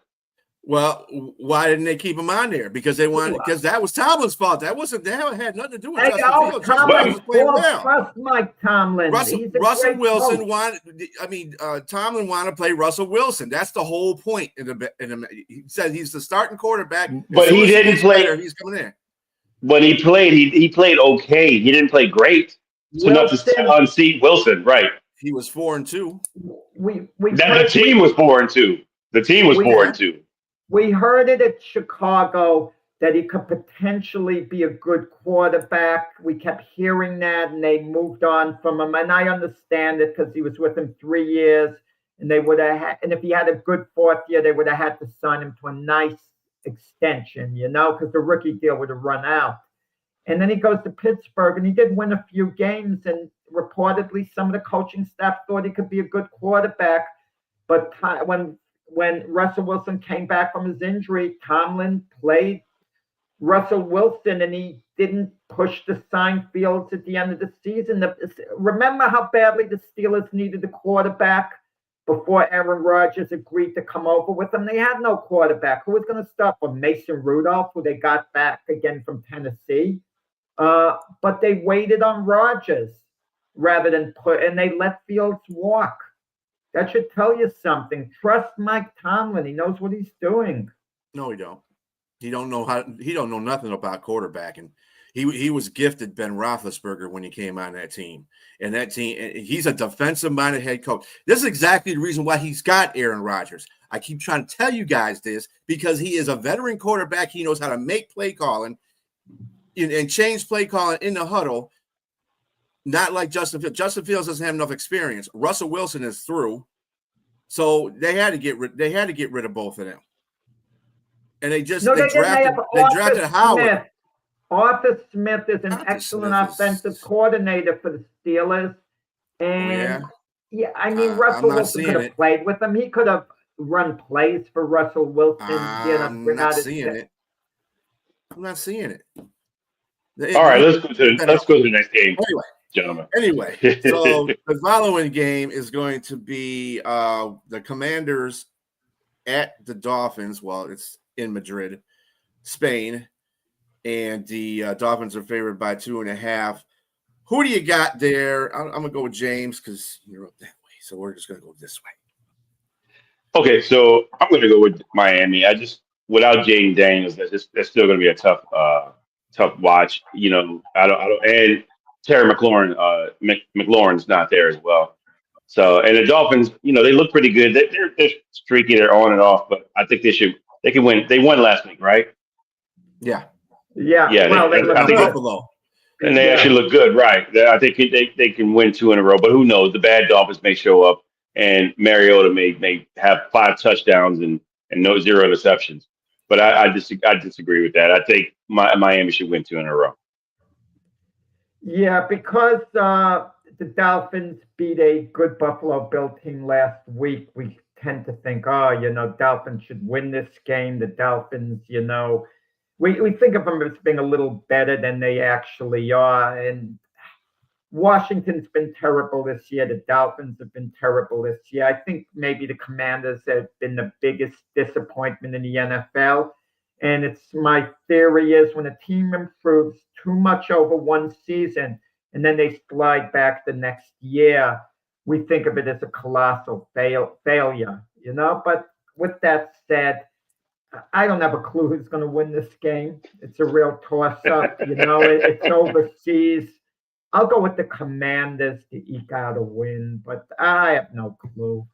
Well, why didn't they keep him on there? Because because that was Tomlin's fault. That had nothing to do with Justin Fields. Trust Mike Tomlin. Russell Wilson Tomlin wanted to play Russell Wilson. That's the whole point. He said he's the starting quarterback, but he didn't play. He's coming in. When he played, he played okay. He didn't play great. So enough to unseat Wilson, right? He was 4-2. The team was 4-2. The team was 4-2. We heard it at Chicago that he could potentially be a good quarterback. We kept hearing that, and they moved on from him. And I understand it because he was with him 3 years, and they would have. And if he had a good 4th year, they would have had to sign him to a nice extension, because the rookie deal would have run out. And then he goes to Pittsburgh, and he did win a few games. And reportedly, some of the coaching staff thought he could be a good quarterback, but when Russell Wilson came back from his injury, Tomlin played Russell Wilson, and he didn't push to sign Fields at the end of the season. Remember how badly the Steelers needed a quarterback before Aaron Rodgers agreed to come over with them? They had no quarterback. Who was going to start for Mason Rudolph, who they got back again from Tennessee? but they waited on Rodgers rather than and they let Fields walk. That should tell you something. Trust Mike Tomlin. He knows what he's doing. No, he don't. He don't know nothing about quarterbacking. He was gifted Ben Roethlisberger when he came on that team. And that team, he's a defensive-minded head coach. This is exactly the reason why he's got Aaron Rodgers. I keep trying to tell you guys this because he is a veteran quarterback. He knows how to make play calling and change play calling in the huddle. Not like Justin Fields. Justin Fields doesn't have enough experience. Russell Wilson is through, so they had to get rid of both of them. And they drafted Howard. Arthur Smith is an excellent offensive coordinator for the Steelers, and Russell Wilson could have played with him. He could have run plays for Russell Wilson. I'm not seeing it. All right, let's go to the next game. Anyway, so the following game is going to be the Commanders at the Dolphins. Well, it's in Madrid, Spain, and the Dolphins are favored by 2.5. Who do you got there? I'm going to go with James because you're up that way. So we're just going to go this way. Okay, so I'm going to go with Miami. Without Jaden Daniels, that's still going to be a tough watch. You know, I don't, and Terry McLaurin's not there as well. So, and the Dolphins, you know, they look pretty good. They're streaky. They're on and off, but I think they can win. They won last week, right? Yeah. Well, and they actually look good, right? I think they can win 2 in a row, but who knows? The bad Dolphins may show up, and Mariota may have 5 touchdowns and 0 interceptions. But I disagree with that. I think Miami should win 2 in a row. Yeah, because the Dolphins beat a good Buffalo Bill team last week, we tend to think, Dolphins should win this game. The Dolphins, we think of them as being a little better than they actually are. And Washington's been terrible this year. The Dolphins have been terrible this year. I think maybe the Commanders have been the biggest disappointment in the NFL. And it's my theory is when a team improves too much over one season and then they slide back the next year, we think of it as a colossal failure, But with that said, I don't have a clue who's going to win this game. It's a real toss-up, It's overseas. I'll go with the Commanders to eke out a win, but I have no clue.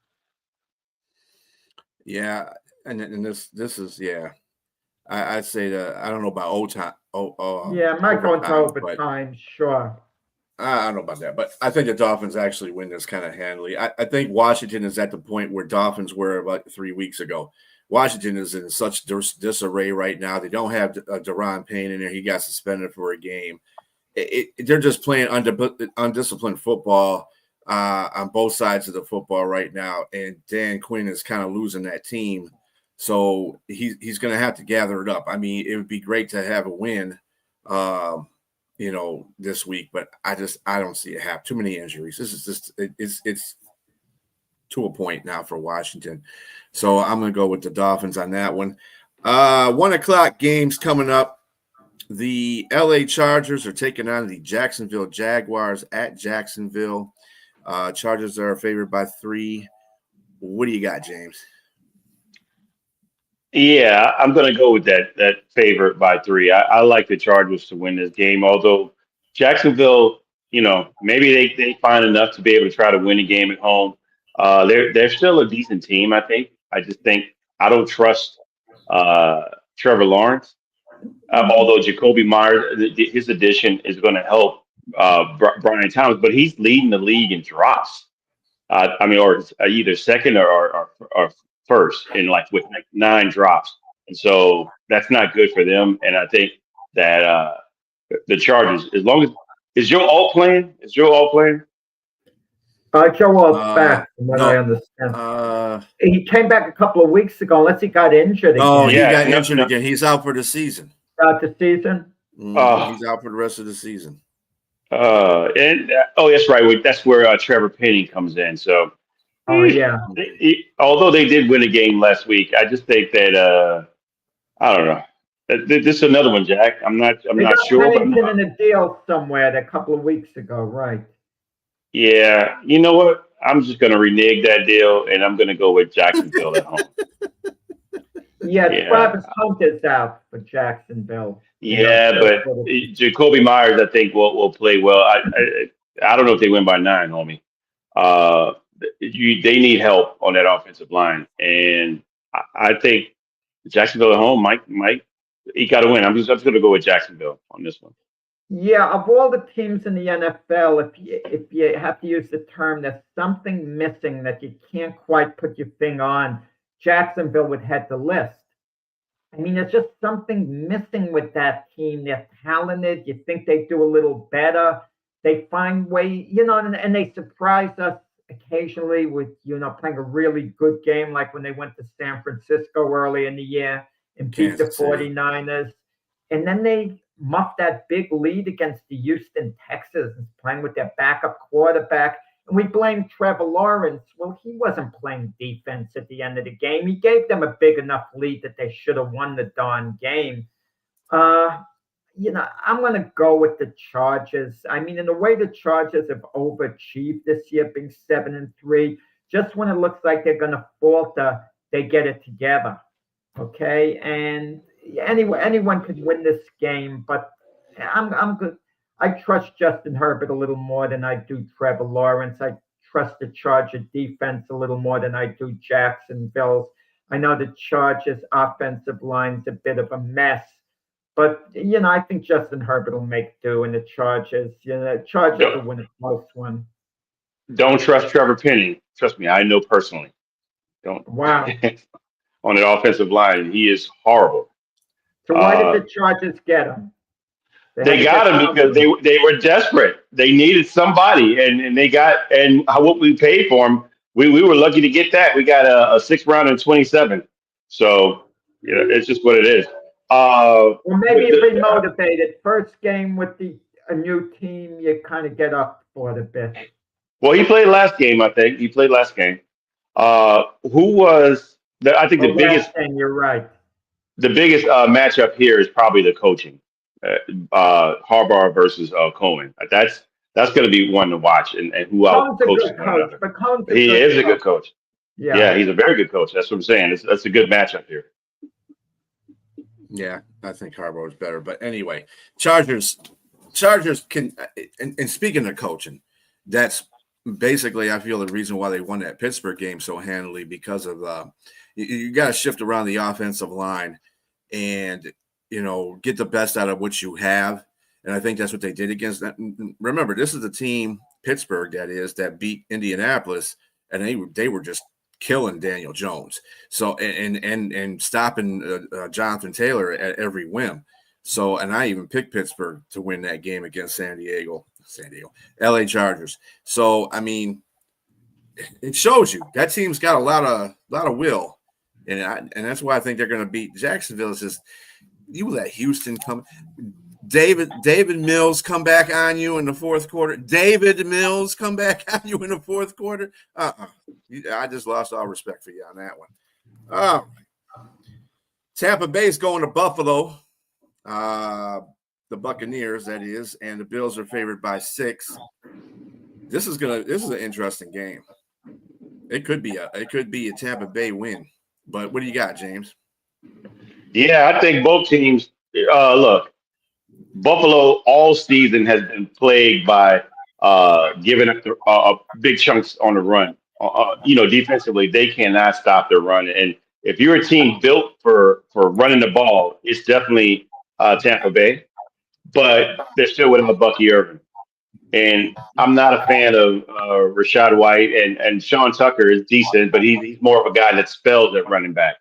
Yeah, and this is I'd say that I don't know about overtime. Might go into overtime, sure. I don't know about that, but I think the Dolphins actually win this kind of handily. I think Washington is at the point where Dolphins were about 3 weeks ago. Washington is in such disarray right now. They don't have Daron Payne in there. He got suspended for a game. They're just playing undisciplined football on both sides of the football right now, and Dan Quinn is kind of losing that team. So he's going to have to gather it up. I mean, it would be great to have a win, this week, but I don't see it happen. Too many injuries. This is just it's to a point now for Washington. So I'm going to go with the Dolphins on that one. 1 o'clock games coming up. The LA Chargers are taking on the Jacksonville Jaguars at Jacksonville. Chargers are favored by 3. What do you got, James? Yeah, I'm going to go with that favorite by 3. I like the Chargers to win this game, although Jacksonville, maybe they find enough to be able to try to win a game at home. They're still a decent team, I think. I just think I don't trust Trevor Lawrence, although Jacoby Myers, his addition is going to help Brian Thomas, but he's leading the league in drops. Or either second or first with 9 drops. And so that's not good for them. And I think that the Chargers, as long as – is Joe Alt playing? Joe Alt's back, from what I understand. He came back a couple of weeks ago, unless he got injured again. Oh, he got injured again. He's out for the season. Out the season? He's out for the rest of the season. That's right. That's where Trevor Penning comes in. So, although they did win a game last week, I just think that I don't know. This is another one, Jack. I'm not sure, but Pennington in a deal somewhere a couple of weeks ago, right? yeah. You know what? I'm just going to renege that deal, and I'm going to go with Jacksonville at home. Yeah, Yeah. Travis Hunt is out for Jacksonville. Yeah, but Jacoby Myers, I think, will play well. I don't know if they win by 9, homie. They need help on that offensive line, and I think Jacksonville at home might he got to win. I'm just going to go with Jacksonville on this one. Yeah, of all the teams in the NFL, if you have to use the term, there's something missing that you can't quite put your finger on. Jacksonville would head the list. I mean, there's just something missing with that team. They're talented. You think they do a little better. They find way, and they surprise us occasionally with, playing a really good game, like when they went to San Francisco early in the year and beat the 49ers. And then they muffed that big lead against the Houston Texans, playing with their backup quarterback. And we blame Trevor Lawrence. Well, he wasn't playing defense at the end of the game. He gave them a big enough lead that they should have won the darn game. I'm going to go with the Chargers. I mean, in the way the Chargers have overachieved this year, being 7-3, just when it looks like they're going to falter, they get it together. Okay, and anyone could win this game, but I'm good. I trust Justin Herbert a little more than I do Trevor Lawrence. I trust the Charger defense a little more than I do Jacksonville's. I know the Chargers offensive line's a bit of a mess, but I think Justin Herbert will make do, and the Chargers, will win a close one. Don't trust Trevor Penning. Trust me, I know personally. Don't. Wow. On the offensive line, he is horrible. So why did the Chargers get him? They got him because they were desperate. They needed somebody, and they got what we paid for him. We were lucky to get that. We got a 6th round and 27. So it's just what it is. Well, maybe if they motivated, first game with a new team, you kind of get up for it a bit. Well, he played last game. I think he played last game. Who was I think the biggest? And you're right. The biggest matchup here is probably the coaching. Harbaugh versus Cohen. That's going to be one to watch, and who else coaches one. He is a good coach. Yeah, he's a very good coach. That's what I'm saying. That's a good matchup here. Yeah, I think Harbaugh is better. But anyway, Chargers can. And speaking of coaching, that's basically I feel the reason why they won that Pittsburgh game so handily because of you got to shift around the offensive line and get the best out of what you have. And I think that's what they did against that. Remember, this is the team, Pittsburgh, that beat Indianapolis, and they were just killing Daniel Jones. So and stopping Jonathan Taylor at every whim. So, and I even picked Pittsburgh to win that game against LA Chargers. So, I mean, it shows you that team's got a lot of will. And that's why I think they're going to beat Jacksonville. It's just, you let Houston come. David Mills come back on you in the fourth quarter. David Mills come back on you in the fourth quarter. I just lost all respect for you on that one. Tampa Bay's going to Buffalo. The Buccaneers, that is, and the Bills are favored by 6. This is an interesting game. It could be a Tampa Bay win. But what do you got, James? Yeah, I think both teams. Look, Buffalo all season has been plagued by giving up big chunks on the run. Defensively, they cannot stop their run. And if you're a team built for running the ball, it's definitely Tampa Bay. But they're still without Bucky Irvin. And I'm not a fan of Rachaad White, and Sean Tucker is decent, but he's more of a guy that spells at running back.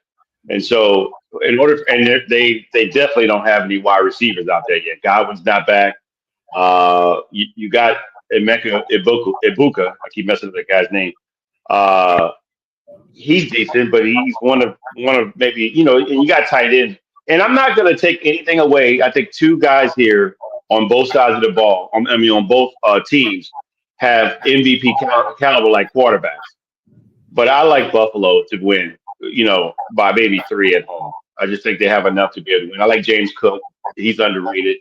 And so they definitely don't have any wide receivers out there yet. Godwin's not back. You got Emeka Ibuka. I keep messing up that guy's name. He's decent, but he's one of maybe, and you got tight ends. And I'm not going to take anything away. I think 2 guys here on both sides of the ball, on both teams, have MVP caliber like quarterbacks. But I like Buffalo to win, by maybe 3 at home. I just think they have enough to be able to win. I like James Cook. He's underrated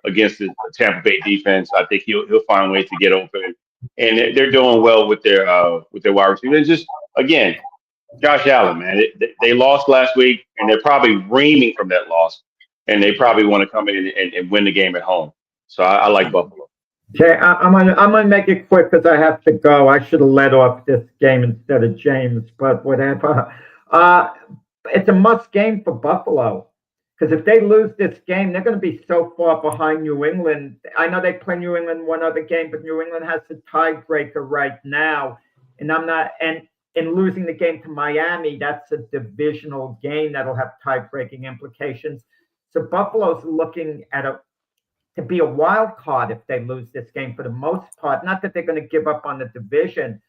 against the Tampa Bay defense. I think he'll find ways to get open, and they're doing well with their wide receivers. And just again, Josh Allen, man, they lost last week, and they're probably reaming from that loss, and they probably want to come in and win the game at home. So I like Buffalo. Okay, I'm gonna make it quick because I have to go. I should have led off this game instead of James, but whatever. It's a must game for Buffalo because if they lose this game, they're going to be so far behind New England. I know they play New England one other game, but New England has the tiebreaker right now, and I'm not. And in losing the game to Miami, that's a divisional game that'll have tie-breaking implications. So Buffalo's looking at to be a wild card if they lose this game for the most part. Not that they're going to give up on the division.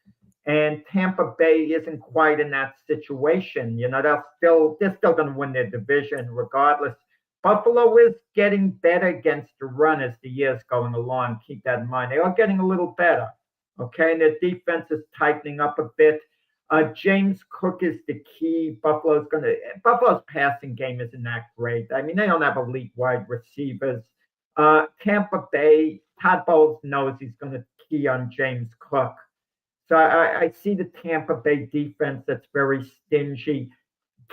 And Tampa Bay isn't quite in that situation. You know, they're still going to win their division regardless. Buffalo is getting better against the run as the year's going along. Keep that in mind. They are getting a little better. Okay, and their defense is tightening up a bit. James Cook is the key. Buffalo's passing game isn't that great. I mean, they don't have elite wide receivers. Tampa Bay, Todd Bowles knows he's going to key on James Cook. So I see the Tampa Bay defense that's very stingy,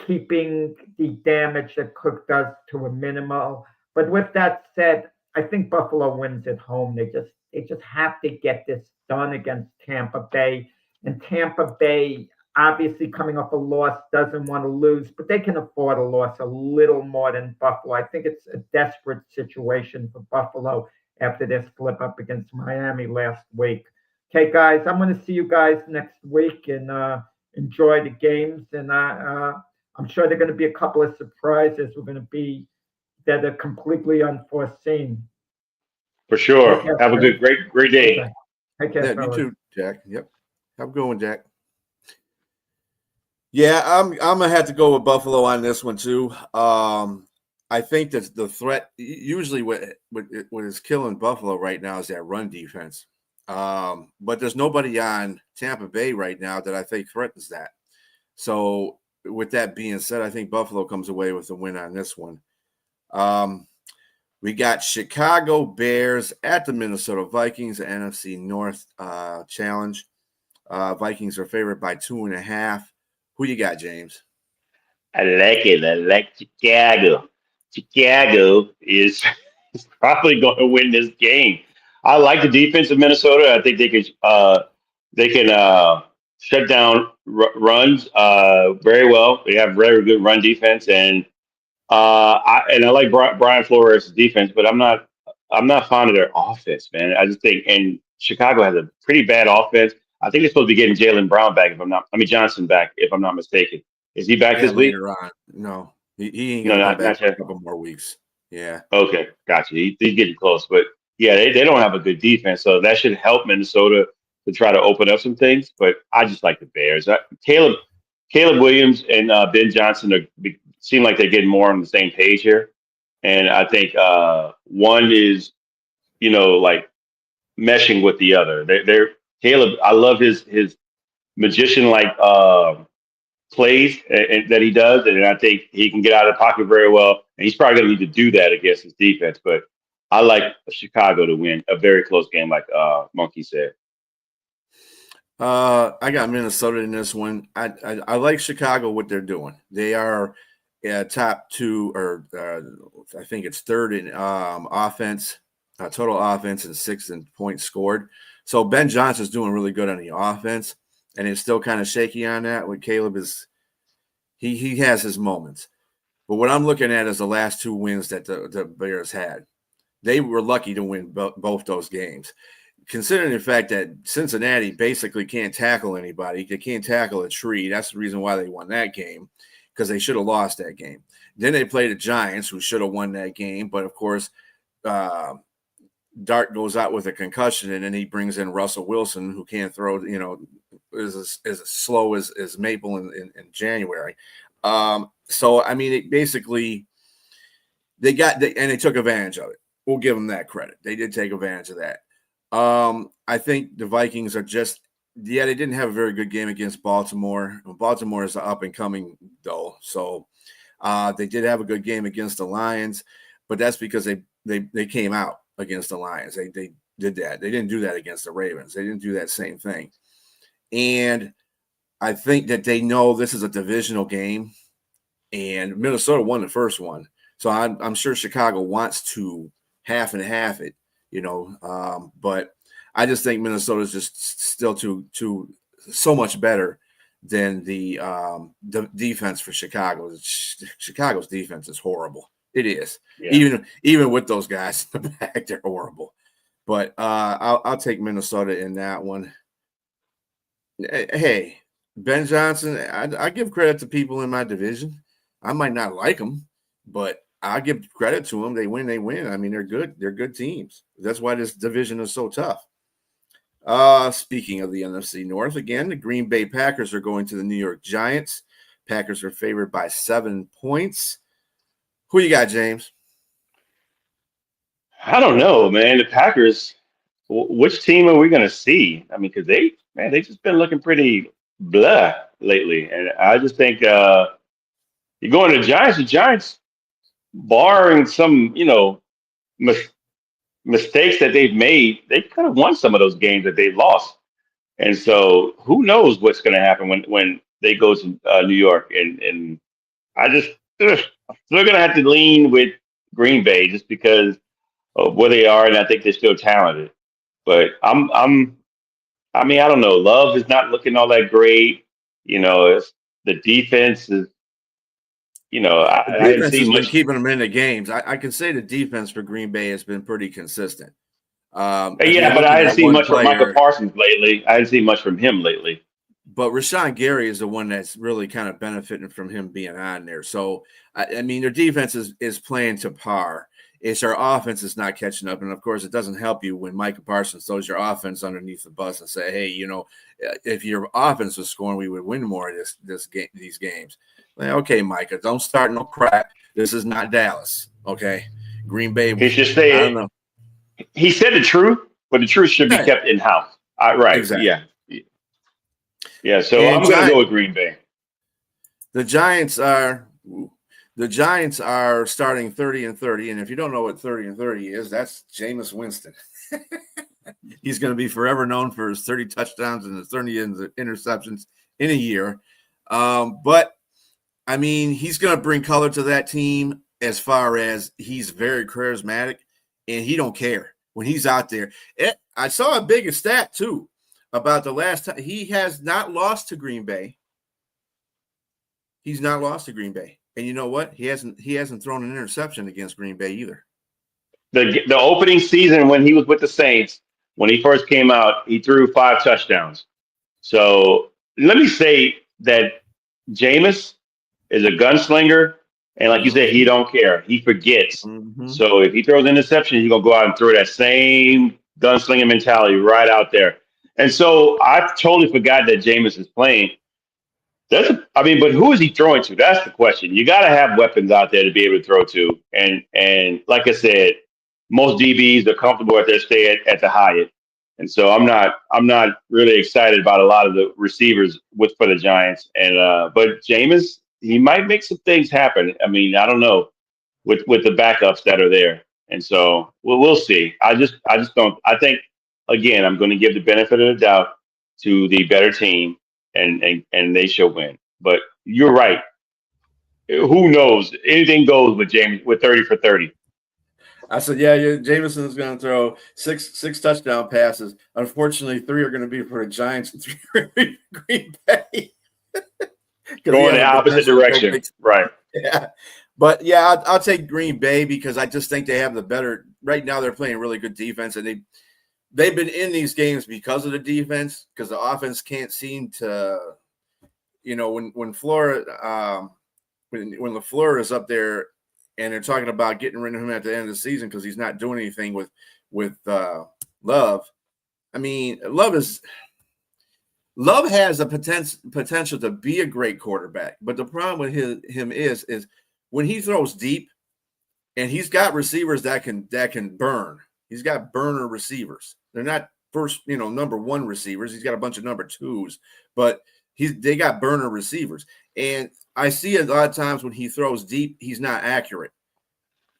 keeping the damage that Cook does to a minimal. But with that said, I think Buffalo wins at home. They just have to get this done against Tampa Bay. And Tampa Bay, obviously coming off a loss, doesn't want to lose, but they can afford a loss a little more than Buffalo. I think it's a desperate situation for Buffalo after their slip up against Miami last week. Okay, guys, I'm going to see you guys next week and enjoy the games. And I'm sure there are going to be a couple of surprises. We're going to be that are completely unforeseen. For sure. Have a great day. Okay. Take care, Yeah, you too, Jack. Yep. Have a good one, Jack. Yeah, I'm gonna have to go with Buffalo on this one too. I think that the threat usually what is killing Buffalo right now is that run defense. But there's nobody on Tampa Bay right now that I think threatens that. So with that being said, I think Buffalo comes away with a win on this one. We got Chicago Bears at the Minnesota Vikings, the NFC North challenge. Vikings are favored by 2.5. Who you got, James? I like it. I like Chicago. Chicago is probably going to win this game. I like the defense of Minnesota. I think they can shut down runs very well. They have very good run defense, and I like Brian Flores' defense, but I'm not fond of their offense, man. I just think, and Chicago has a pretty bad offense. I think they're supposed to be getting Jalen Brown back Johnson back if I'm not mistaken. Is he back this week? Later on. No, he ain't gonna come back for a couple more weeks. Yeah. Okay, gotcha. He's getting close, but yeah, they don't have a good defense, so that should help Minnesota to try to open up some things. But I just like the Bears. Caleb Williams and Ben Johnson seem like they're getting more on the same page here, and I think one is, like meshing with the other. They're Caleb. I love his magician like plays that he does, and I think he can get out of the pocket very well. And he's probably going to need to do that against his defense. But I like Chicago to win a very close game, like Monkey said. I got Minnesota in this one. I like Chicago, what they're doing. They are top two, or I think it's third in offense, total offense, and sixth in points scored. So Ben Johnson's doing really good on the offense, and it's still kind of shaky on that. With Caleb he has his moments. But what I'm looking at is the last two wins that the Bears had. They were lucky to win both those games, considering the fact that Cincinnati basically can't tackle anybody. They can't tackle a tree. That's the reason why they won that game, because they should have lost that game. Then they played the Giants, who should have won that game. But, of course, Dart goes out with a concussion, and then he brings in Russell Wilson, who can't throw, is as slow as Maple in January. So, I mean, they took advantage of it. We'll give them that credit. They did take advantage of that. I think the Vikings are they didn't have a very good game against Baltimore. Baltimore is up and coming, though. So They did have a good game against the Lions, but that's because they came out against the Lions. They did that. They didn't do that against the Ravens. They didn't do that same thing. And I think that they know this is a divisional game, and Minnesota won the first one. So I'm sure Chicago wants to half and half it, but I just think Minnesota is just still so much better than the defense for Chicago. Chicago's defense is horrible. It is. Yeah. Even with those guys in the back, they're horrible. But I'll take Minnesota in that one. Hey, Ben Johnson, I give credit to people in my division. I might not like them, but I give credit to them. They win, they win. I mean, they're good. They're good teams. That's why this division is so tough. Speaking of the NFC North, again, the Green Bay Packers are going to the New York Giants. Packers are favored by 7 points. Who you got, James? I don't know, man. The Packers, which team are we going to see? I mean, because they just been looking pretty blah lately. And I just think you're going to the Giants, barring some, mistakes that they've made, they could have won some of those games that they've lost. And so who knows what's going to happen when they go to New York. And I just, they're going to have to lean with Green Bay just because of where they are. And I think they're still talented. But I don't know. Love is not looking all that great. It's, the defense is, I haven't seen much keeping them in the games. I can say the defense for Green Bay has been pretty consistent. But I haven't seen much from Michael Parsons lately. I haven't seen much from him lately. But Rashawn Gary is the one that's really kind of benefiting from him being on there. So, I mean, their defense is playing to par. It's our offense is not catching up. And, of course, it doesn't help you when Michael Parsons throws your offense underneath the bus and say, hey, if your offense was scoring, we would win more of these games. Well, okay, Micah, don't start no crap. This is not Dallas, okay? Green Bay. He should say, I don't know. He said the truth, but the truth should be kept in-house. Right, exactly. Yeah, so I'm going to go with Green Bay. The Giants are starting 30-30, and if you don't know what 30-30 is, that's Jameis Winston. He's going to be forever known for his 30 touchdowns and his 30 interceptions in a year. But I mean, he's going to bring color to that team as far as he's very charismatic, and he don't care when he's out there. I saw a big stat, too, about the last time. He has not lost to Green Bay. He's not lost to Green Bay. And you know what? He hasn't thrown an interception against Green Bay either. The opening season when he was with the Saints, when he first came out, he threw 5 touchdowns. So let me say that Jameis is a gunslinger, and like you said, he don't care. He forgets. Mm-hmm. So if he throws an interception, he's going to go out and throw that same gunslinger mentality right out there. And so I totally forgot that Jameis is playing. But who is he throwing to? That's the question. You got to have weapons out there to be able to throw to. And like I said, most DBs are comfortable at their stay at the Hyatt. And so I'm not really excited about a lot of the receivers for the Giants. And but Jameis, he might make some things happen. I mean, I don't know with the backups that are there. And so we'll see. I just don't. I think again, I'm going to give the benefit of the doubt to the better team, and they shall win. But you're right. Who knows? Anything goes with James with 30 for 30. I said, Jameson is going to throw six touchdown passes. Unfortunately, 3 are going to be for the Giants and 3 are for Green Bay. Going the opposite direction. Right. Yeah. But, I'll take Green Bay because I just think they have the better – right now they're playing really good defense, and they've been in these games because of the defense, because the offense can't seem to – when LaFleur is up there – and they're talking about getting rid of him at the end of the season because he's not doing anything with Love. I mean, Love has a potential to be a great quarterback, but the problem with him is when he throws deep, and he's got receivers that can burn. He's got burner receivers. They're not first, number 1 receivers. He's got a bunch of number 2s, but they got burner receivers. And I see a lot of times when he throws deep, he's not accurate.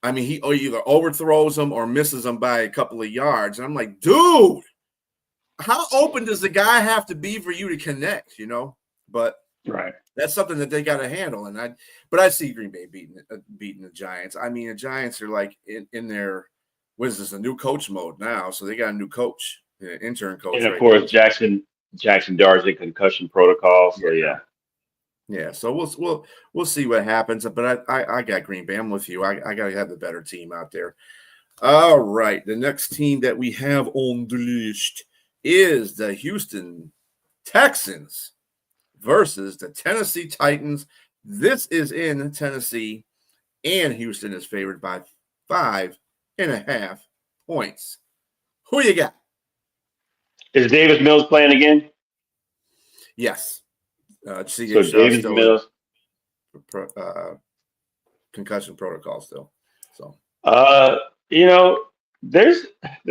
I mean, he either overthrows them or misses them by a couple of yards. And I'm like, dude, how open does the guy have to be for you to connect, you know? But right. That's something that they got to handle. But I see Green Bay beating the Giants. I mean, the Giants are like in their, what is this, a new coach mode now. So they got a new coach, an intern coach. And of course, now. Jackson Dar's in concussion protocol. So yeah. Yeah, so we'll see what happens, but I got Green Bay. I'm with you. I got to have the better team out there. All right, the next team that we have on the list is the Houston Texans versus the Tennessee Titans. This is in Tennessee, and Houston is favored by 5.5 points. Who you got? Is Davis Mills playing again? Yes. So Davis Mills, concussion protocol still. So, the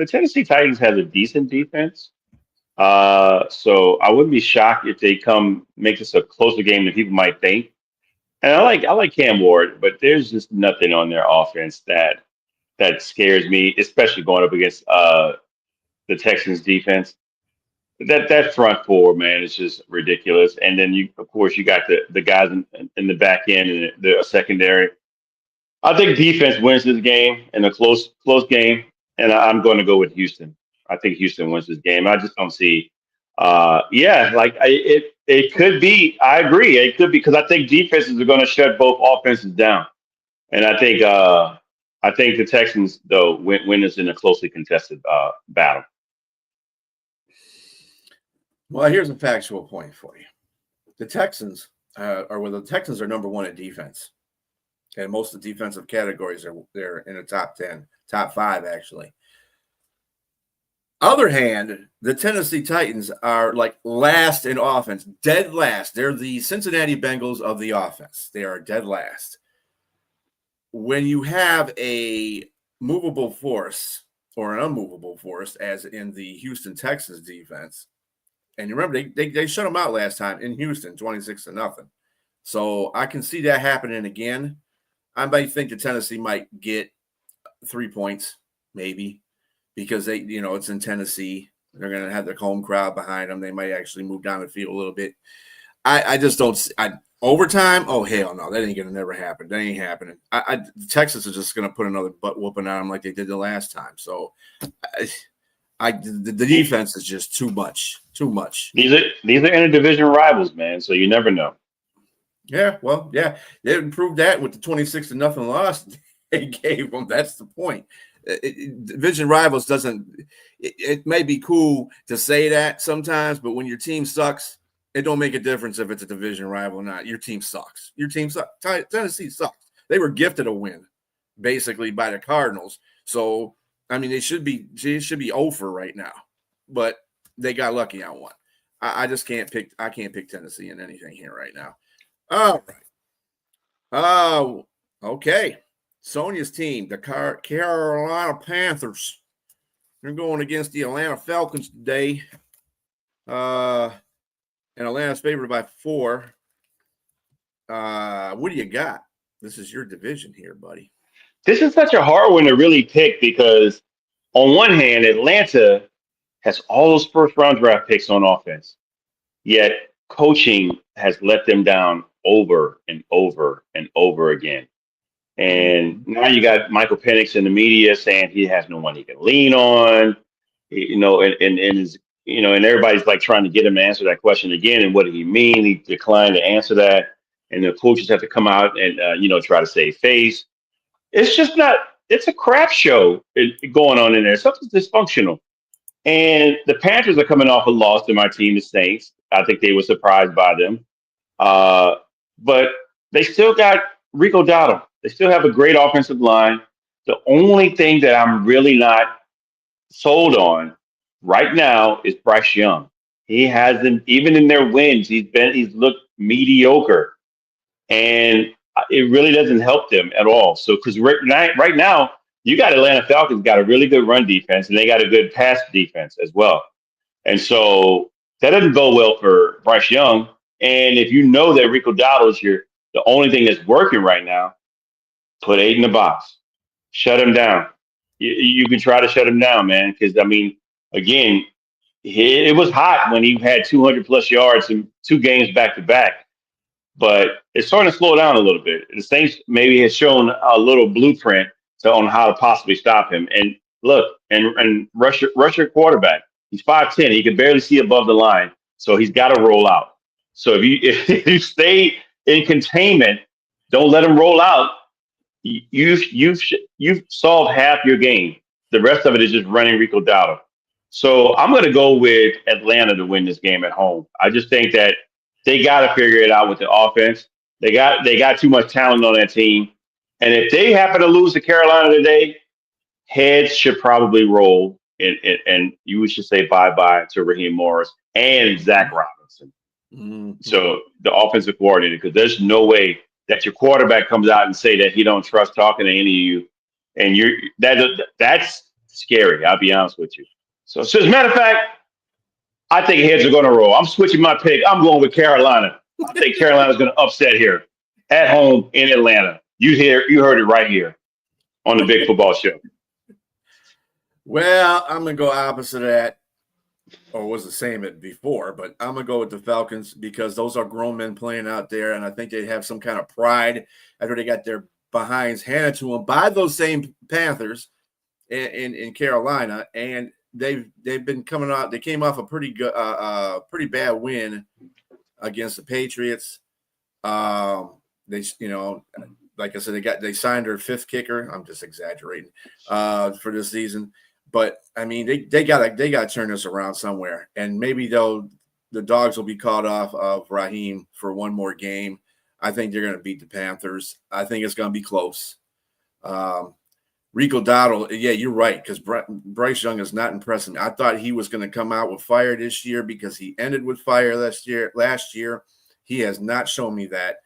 Tennessee Titans has a decent defense. So I wouldn't be shocked if they make this a closer game than people might think. And I like Cam Ward, but there's just nothing on their offense that scares me, especially going up against the Texans defense. That front four, man, is just ridiculous. And then you got the guys in the back end and the secondary. I think defense wins this game in a close game, and I'm going to go with Houston. I think Houston wins this game. I just don't see. It could be. I agree. It could be because I think defenses are going to shut both offenses down, and I think the Texans though win this in a closely contested battle. Well, here's a factual point for you. The Texans the Texans are number one at defense. And most of the defensive categories they're in the top 10, top 5, actually. Other hand, the Tennessee Titans are like last in offense, dead last. They're the Cincinnati Bengals of the offense. They are dead last. When you have a movable force or an unmovable force, as in the Houston Texans defense, and you remember they shut them out last time in Houston, 26-0. So I can see that happening again. I might think that Tennessee might get 3 points, maybe, because it's in Tennessee. They're going to have their home crowd behind them. They might actually move down the field a little bit. I just don't overtime. Oh, hell no. That ain't going to never happen. That ain't happening. Texas is just going to put another butt whooping on them like they did the last time. So the defense is just too much. Too much. These are interdivision rivals, man. So you never know. Yeah, well, yeah, they improved that with the 26-0 loss they gave them. That's the point. Division rivals it may be cool to say that sometimes, but when your team sucks, it don't make a difference if it's a division rival or not. Your team sucks. Your team sucks. Tennessee sucks. They were gifted a win, basically, by the Cardinals. So, I mean, they should be 0-for right now, but they got lucky on one. I just can't pick. I can't pick Tennessee in anything here right now. All right. Okay. Sonia's team, the Carolina Panthers. They're going against the Atlanta Falcons today. And Atlanta's favored by 4. What do you got? This is your division here, buddy. This is such a hard one to really pick because on one hand, Atlanta has all those first-round draft picks on offense, yet coaching has let them down over and over and over again. And now you got Michael Penix in the media saying he has no one he can lean on, and everybody's like trying to get him to answer that question again. And what did he mean? He declined to answer that. And the coaches have to come out and, try to save face. It's just not, it's a crap show going on in there. Something's dysfunctional. And the Panthers are coming off a loss to my team, the Saints. I think they were surprised by them. But they still got Rico Dowdle. They still have a great offensive line. The only thing that I'm really not sold on right now is Bryce Young. He hasn't, even in their wins, he's looked mediocre. And it really doesn't help them at all. So, because right now, you got Atlanta Falcons got a really good run defense, and they got a good pass defense as well. And so that doesn't go well for Bryce Young. And if you know that Rico Dowdle is your The only thing that's working right now, put 8 in the box, shut him down. You can try to shut him down, man. Because I mean, again, it was hot when he had 200 plus yards in 2 games back to back, but it's starting to slow down a little bit. The Saints maybe has shown a little blueprint on how to possibly stop him. And look, and rush your quarterback. He's 5'10". He can barely see above the line, so he's got to roll out. So if you stay in containment, don't let him roll out. You've solved half your game. The rest of it is just running Rico Dowdle. So I'm going to go with Atlanta to win this game at home. I just think that they got to figure it out with the offense. They got too much talent on that team, and if they happen to lose to Carolina today, heads should probably roll, and you should say bye to Raheem Morris and Zach Robinson. Mm-hmm. So the offensive coordinator, because there's no way that your quarterback comes out and say that he don't trust talking to any of you, and that's scary. I'll be honest with you. So as a matter of fact, I think heads are going to roll. I'm switching my pick. I'm going with Carolina. I think Carolina's going to upset here at home in Atlanta. You heard it right here on the Big Football Show. Well, I'm going to go opposite of that, or was the same it before, but I'm going to go with the Falcons because those are grown men playing out there, and I think they have some kind of pride after they got their behinds handed to them by those same Panthers in Carolina, and they've been coming out. They came off a pretty bad win against the Patriots. They like I said, they signed their 5th kicker. I'm just exaggerating for this season. But I mean, they gotta turn this around somewhere, and maybe the dogs will be caught off of Raheem for one more game. I think they're gonna beat the Panthers. I think it's gonna be close. Rico Dowdle, yeah, you're right, because Bryce Young is not impressing me. I thought he was going to come out with fire this year because he ended with fire last year. He has not shown me that.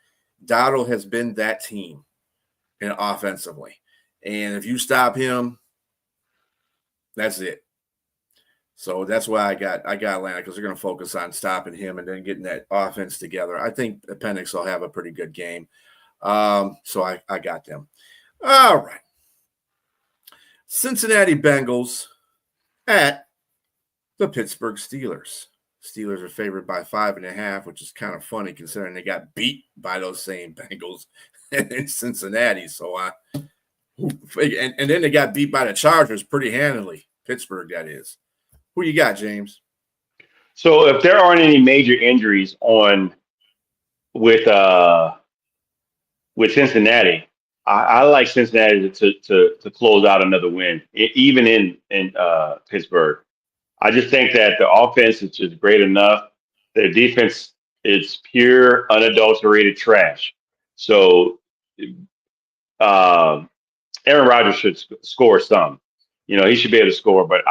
Dowdle has been that team offensively, and if you stop him, that's it. So that's why I got Atlanta, because they're going to focus on stopping him and then getting that offense together. I think Appendix will have a pretty good game. So I got them. All right. Cincinnati Bengals at the Pittsburgh Steelers. Steelers are favored by 5.5, which is kind of funny considering they got beat by those same Bengals in Cincinnati. So, and then they got beat by the Chargers pretty handily. Pittsburgh, that is. Who you got, James? So, if there aren't any major injuries with Cincinnati, I like Cincinnati to close out another win, even in Pittsburgh. I just think that the offense is just great enough. The defense is pure, unadulterated trash. So Aaron Rodgers should score some. He should be able to score, but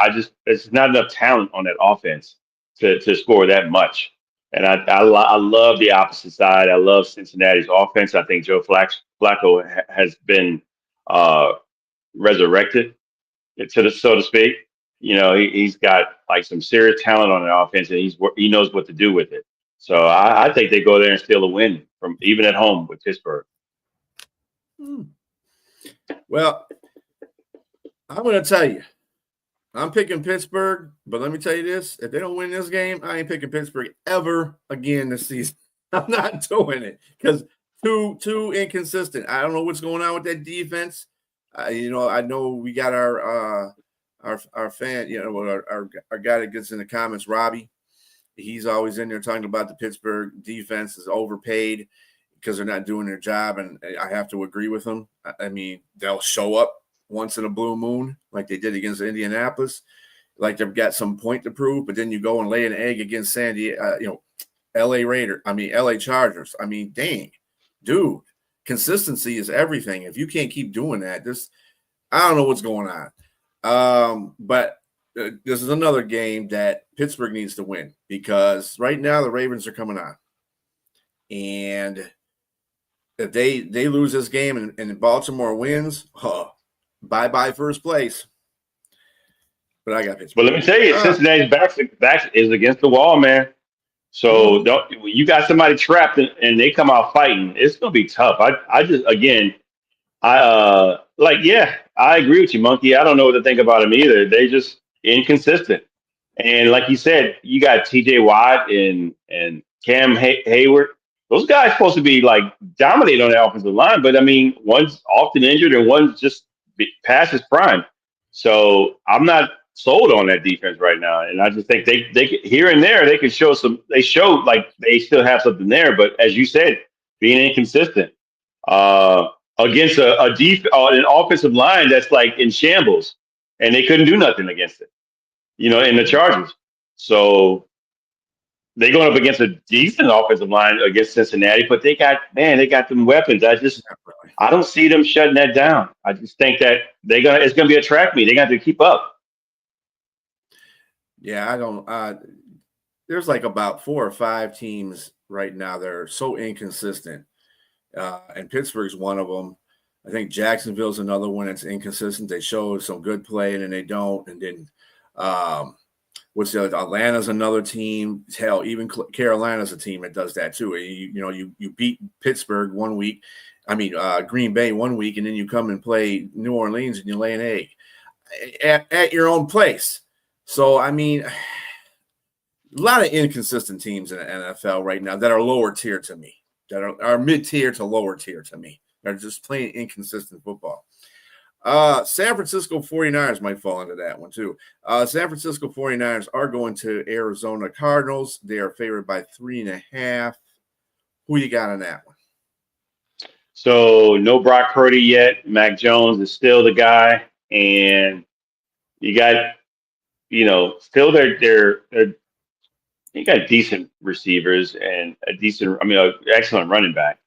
there's not enough talent on that offense to score that much. And I love the opposite side. I love Cincinnati's offense. I think Joe Flacco has been resurrected, so to speak. He's got like some serious talent on the offense, and he knows what to do with it. So I think they go there and steal a win from even at home with Pittsburgh. Well, I'm going to tell you, I'm picking Pittsburgh, but let me tell you this. If they don't win this game, I ain't picking Pittsburgh ever again this season. I'm not doing it because too inconsistent. I don't know what's going on with that defense. I know we got our fan, our guy that gets in the comments, Robbie. He's always in there talking about the Pittsburgh defense is overpaid because they're not doing their job, and I have to agree with him. I mean, they'll show up once in a blue moon like they did against Indianapolis, like they've got some point to prove, but then you go and lay an egg against LA Chargers. I mean, dang, dude, consistency is everything. If you can't keep doing that, I don't know what's going on. But this is another game that Pittsburgh needs to win because right now the Ravens are coming on. And if they lose this game and Baltimore wins, bye-bye first place. But I got Pittsburgh. But let me tell you, Cincinnati's back is against the wall, man. So when you got somebody trapped and they come out fighting, it's gonna be tough. I just again yeah, I agree with you, Monkey. I don't know what to think about them either. They just inconsistent. And like you said, you got TJ Watt and Cam Hayward. Those guys supposed to be like dominating on the offensive line, but I mean, one's often injured and one's just past his prime. So I'm not sold on that defense right now. And I just think they here and there they could show some. They show like they still have something there, but as you said, being inconsistent. Against an offensive line that's like in shambles, and they couldn't do nothing against it, in the Chargers. So they going up against a decent offensive line against Cincinnati, but they got them weapons. I don't see them shutting that down. I just think that it's gonna be a track meet. They got to keep up. Yeah, I don't. There's like about 4 or 5 teams right now that are so inconsistent. And Pittsburgh's one of them. I think Jacksonville's another one that's inconsistent. They show some good play and then they don't. And then what's the other? Atlanta's another team. Hell, even Carolina's a team that does that too. You beat Pittsburgh one week. I mean Green Bay one week, and then you come and play New Orleans and you lay an egg at your own place. So I mean, a lot of inconsistent teams in the NFL right now that are lower tier to me. That are mid-tier to lower tier to me. They're just playing inconsistent football. San Francisco 49ers might fall into that one too. San Francisco 49ers are going to Arizona Cardinals. They are favored by 3.5. Who you got on that one? So no Brock Purdy yet. Mac Jones is still the guy. And you got, still they're you got decent receivers and an excellent running back.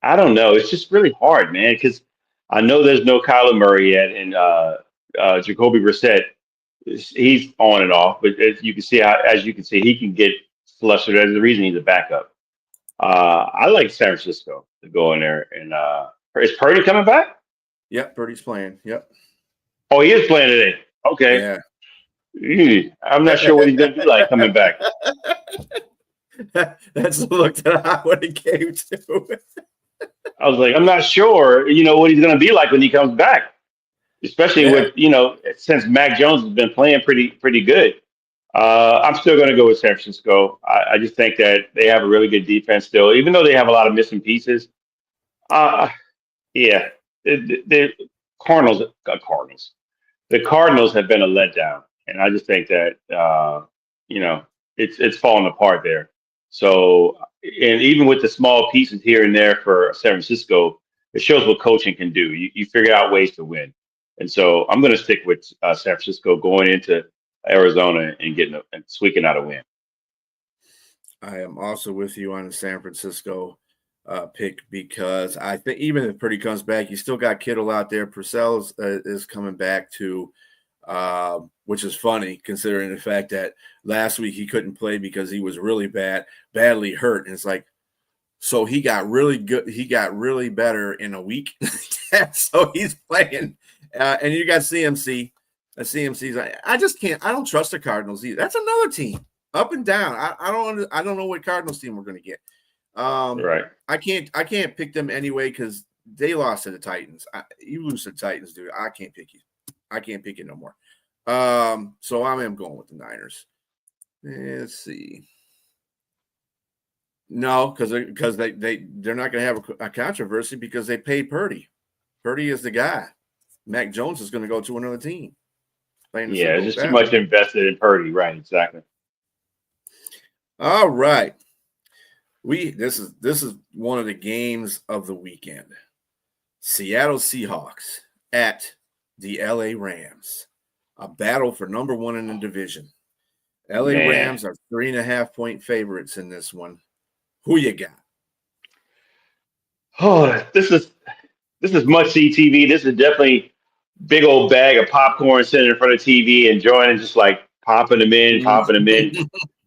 I don't know. It's just really hard, man, because I know there's no Kyler Murray yet, and Jacoby Brissett, he's on and off. But as you can see, he can get flustered. There's the reason he's a backup. I like San Francisco to go in there. And is Purdy coming back? Yep, Purdy's playing. Yep. Oh, he is playing today. Okay. Yeah. I'm not sure what he's going to do like coming back. That's the look that I would have gave to. I was like, I'm not sure, what he's going to be like when he comes back, especially with, since Mac Jones has been playing pretty good. I'm still going to go with San Francisco. I just think that they have a really good defense still, even though they have a lot of missing pieces. Yeah, the Cardinals. The Cardinals have been a letdown. And I just think that, it's falling apart there. So, and even with the small pieces here and there for San Francisco, it shows what coaching can do. You figure out ways to win. And so I'm going to stick with San Francisco going into Arizona and squeaking out a win. I am also with you on the San Francisco pick because I think even if Purdy comes back, you still got Kittle out there. Purcell is coming back too. Which is funny considering the fact that last week he couldn't play because he was really badly hurt. And it's like, so he got really good. He got really better in a week. So he's playing. And you got CMC. CMC's like, I don't trust the Cardinals either. That's another team up and down. I don't know what Cardinals team we're going to get. Right. I can't pick them anyway because they lost to the Titans. You lose to the Titans, dude. I can't pick you. I can't pick it no more. So I am going with the Niners. Let's see. No, because they're not going to have a controversy because they paid Purdy. Purdy is the guy. Mac Jones is going to go to another team. Yeah, just too much invested in Purdy. Right, exactly. All right. This is one of the games of the weekend. Seattle Seahawks at the LA Rams, a battle for number 1 in the division. LA Rams are 3.5-point favorites in this one. Who you got? Oh, this is must-see TV. This is definitely big old bag of popcorn sitting in front of TV, enjoying it, just like popping them in,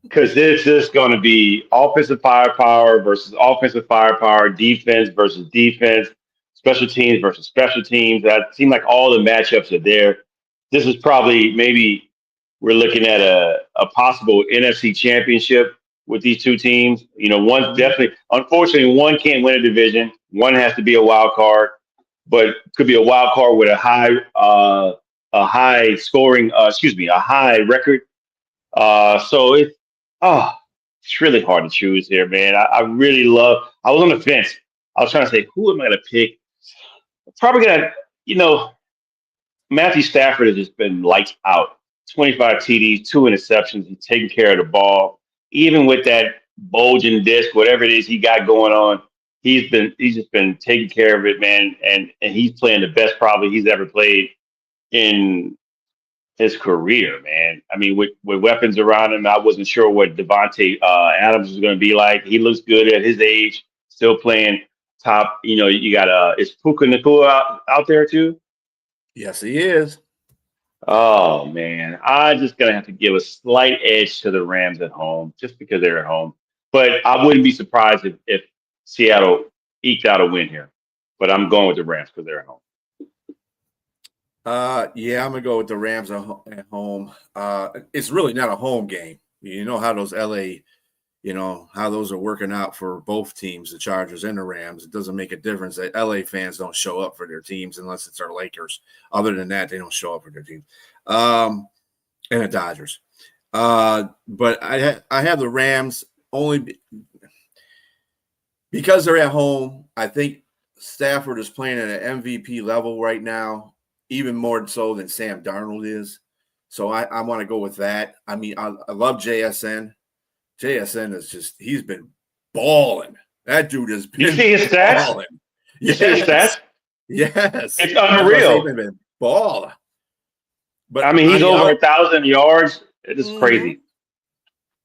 because this is going to be offensive firepower versus offensive firepower, defense versus defense, special teams versus special teams. That seem like all the matchups are there. This is probably maybe We're looking at a possible NFC championship with these two teams. One's definitely, unfortunately, one can't win a division. One has to be a wild card, but could be a wild card with a high scoring, a high record. So it's really hard to choose here, man. I really love. I was on the fence. I was trying to say, who am I going to pick? Probably gonna, Matthew Stafford has just been lights out. 25 TDs, 2 interceptions. He's taking care of the ball. Even with that bulging disc, whatever it is he got going on, he's just been taking care of it, man. And he's playing the best probably he's ever played in his career, man. I mean, with weapons around him, I wasn't sure what Devontae Adams was going to be like. He looks good at his age, still playing top. You got is Puka Nacua out there too? Yes, he is. Oh man, I'm just gonna have to give a slight edge to the Rams at home, just because they're at home. But I wouldn't be surprised if Seattle eked out a win here. But I'm going with the Rams because they're at home. Yeah, I'm gonna go with the Rams at home. It's really not a home game. You know how those LA, how those are working out for both teams, the Chargers and the Rams. It doesn't make a difference that LA fans don't show up for their teams unless it's our Lakers. Other than that, they don't show up for their team. And the Dodgers. But I have the Rams only because they're at home. I think Stafford is playing at an MVP level right now, even more so than Sam Darnold is. So I want to go with that. I mean, I love JSN. JSN is he's been balling. That dude has been You see his stats? balling. You see his stats? Yes. It's unreal. He's been balling. But I mean, he's over 1,000 yards. It is crazy.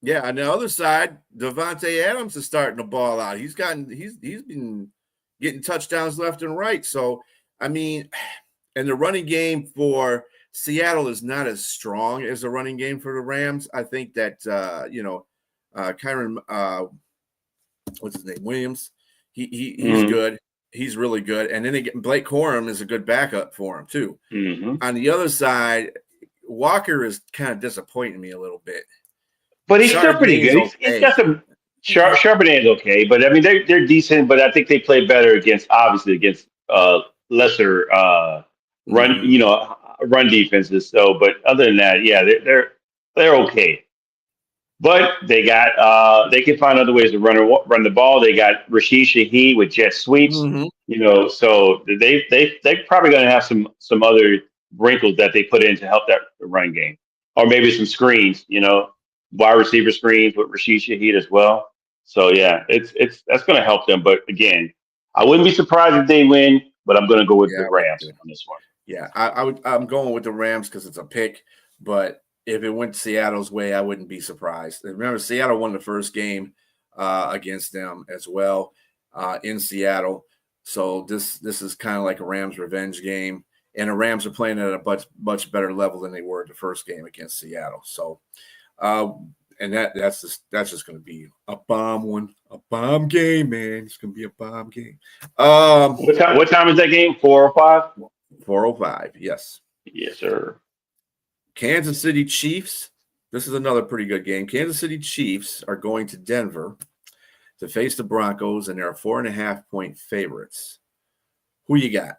Yeah, on the other side, Devontae Adams is starting to ball out. He's been getting touchdowns left and right. So, I mean, and the running game for Seattle is not as strong as the running game for the Rams. I think that Kyron, what's his name? Williams. He's good. He's really good. And then Blake Corum is a good backup for him too. Mm-hmm. On the other side, Walker is kind of disappointing me a little bit. But he's still pretty good. Okay. He's got some Charbonnet is okay, but I mean they're decent. But I think they play better against lesser run defenses. So, but other than that, yeah, they're okay. But they they can find other ways to run the ball. They got Rashid Shaheed with jet sweeps. Mm-hmm. So they probably going to have some other wrinkles that they put in to help that run game, or maybe some screens. Wide receiver screens with Rashid Shaheed as well. So yeah, that's going to help them. But again, I wouldn't be surprised if they win. But I'm going to go with the Rams on this one. Yeah, I'm going with the Rams because it's a pick. But if it went Seattle's way, I wouldn't be surprised. Remember, Seattle won the first game against them as well in Seattle. So this is kind of like a Rams revenge game. And the Rams are playing at a much better level than they were at the first game against Seattle. So, and that's just going to be a bomb game, man. It's going to be a bomb game. What time is that game? 4:05. 4:05. Yes. Yes, sir. Kansas City Chiefs. This is another pretty good game. Kansas City Chiefs are going to Denver to face the Broncos, and they're 4.5-point favorites. Who you got?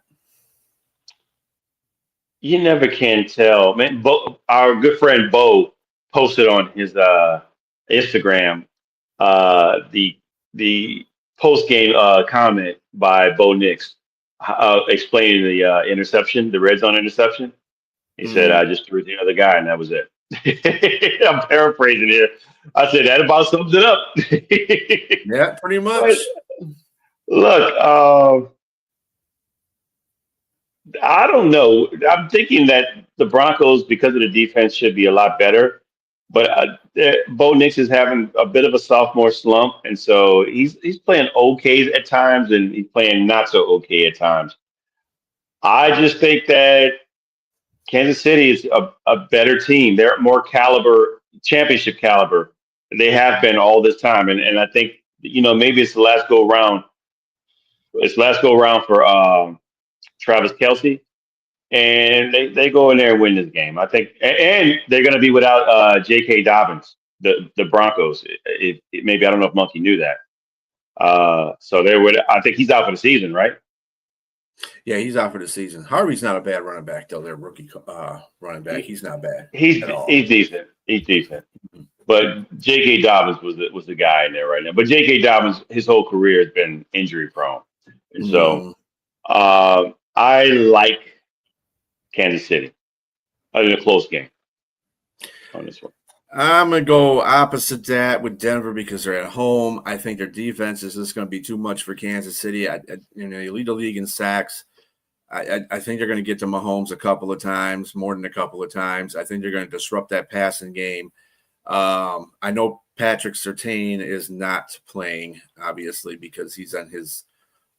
You never can tell, man. Our good friend Bo posted on his Instagram the post game comment by Bo Nix explaining the interception, the red zone interception. He said, "I just threw it to the other guy, and that was it." I'm paraphrasing here. I said that about sums it up. Yeah, pretty much. Look, I don't know. I'm thinking that the Broncos, because of the defense, should be a lot better. But Bo Nix is having a bit of a sophomore slump, and so he's playing okay at times, and he's playing not so okay at times. I just think that Kansas City is a better team. They're more caliber, championship caliber. They have been all this time, and I think maybe it's the last go around. It's last go around for Travis Kelce. and they go in there and win this game. I think, and they're going to be without J.K. Dobbins, the Broncos. Maybe I don't know if Monkey knew that. So they would. I think he's out for the season, right? Yeah, he's out for the season. Harvey's not a bad running back, though. Their rookie running back. He's not bad. He's at all. decent. He's decent. But J.K. Dobbins was the guy in there right now. But J.K. Dobbins, his whole career has been injury prone, and so I like Kansas City. I think a close game on this one. I'm going to go opposite that with Denver because they're at home. I think their defense is just going to be too much for Kansas City. You lead the league in sacks. I think they're going to get to Mahomes a couple of times, more than a couple of times. I think they're going to disrupt that passing game. I know Patrick Surtain is not playing, obviously, because he's on his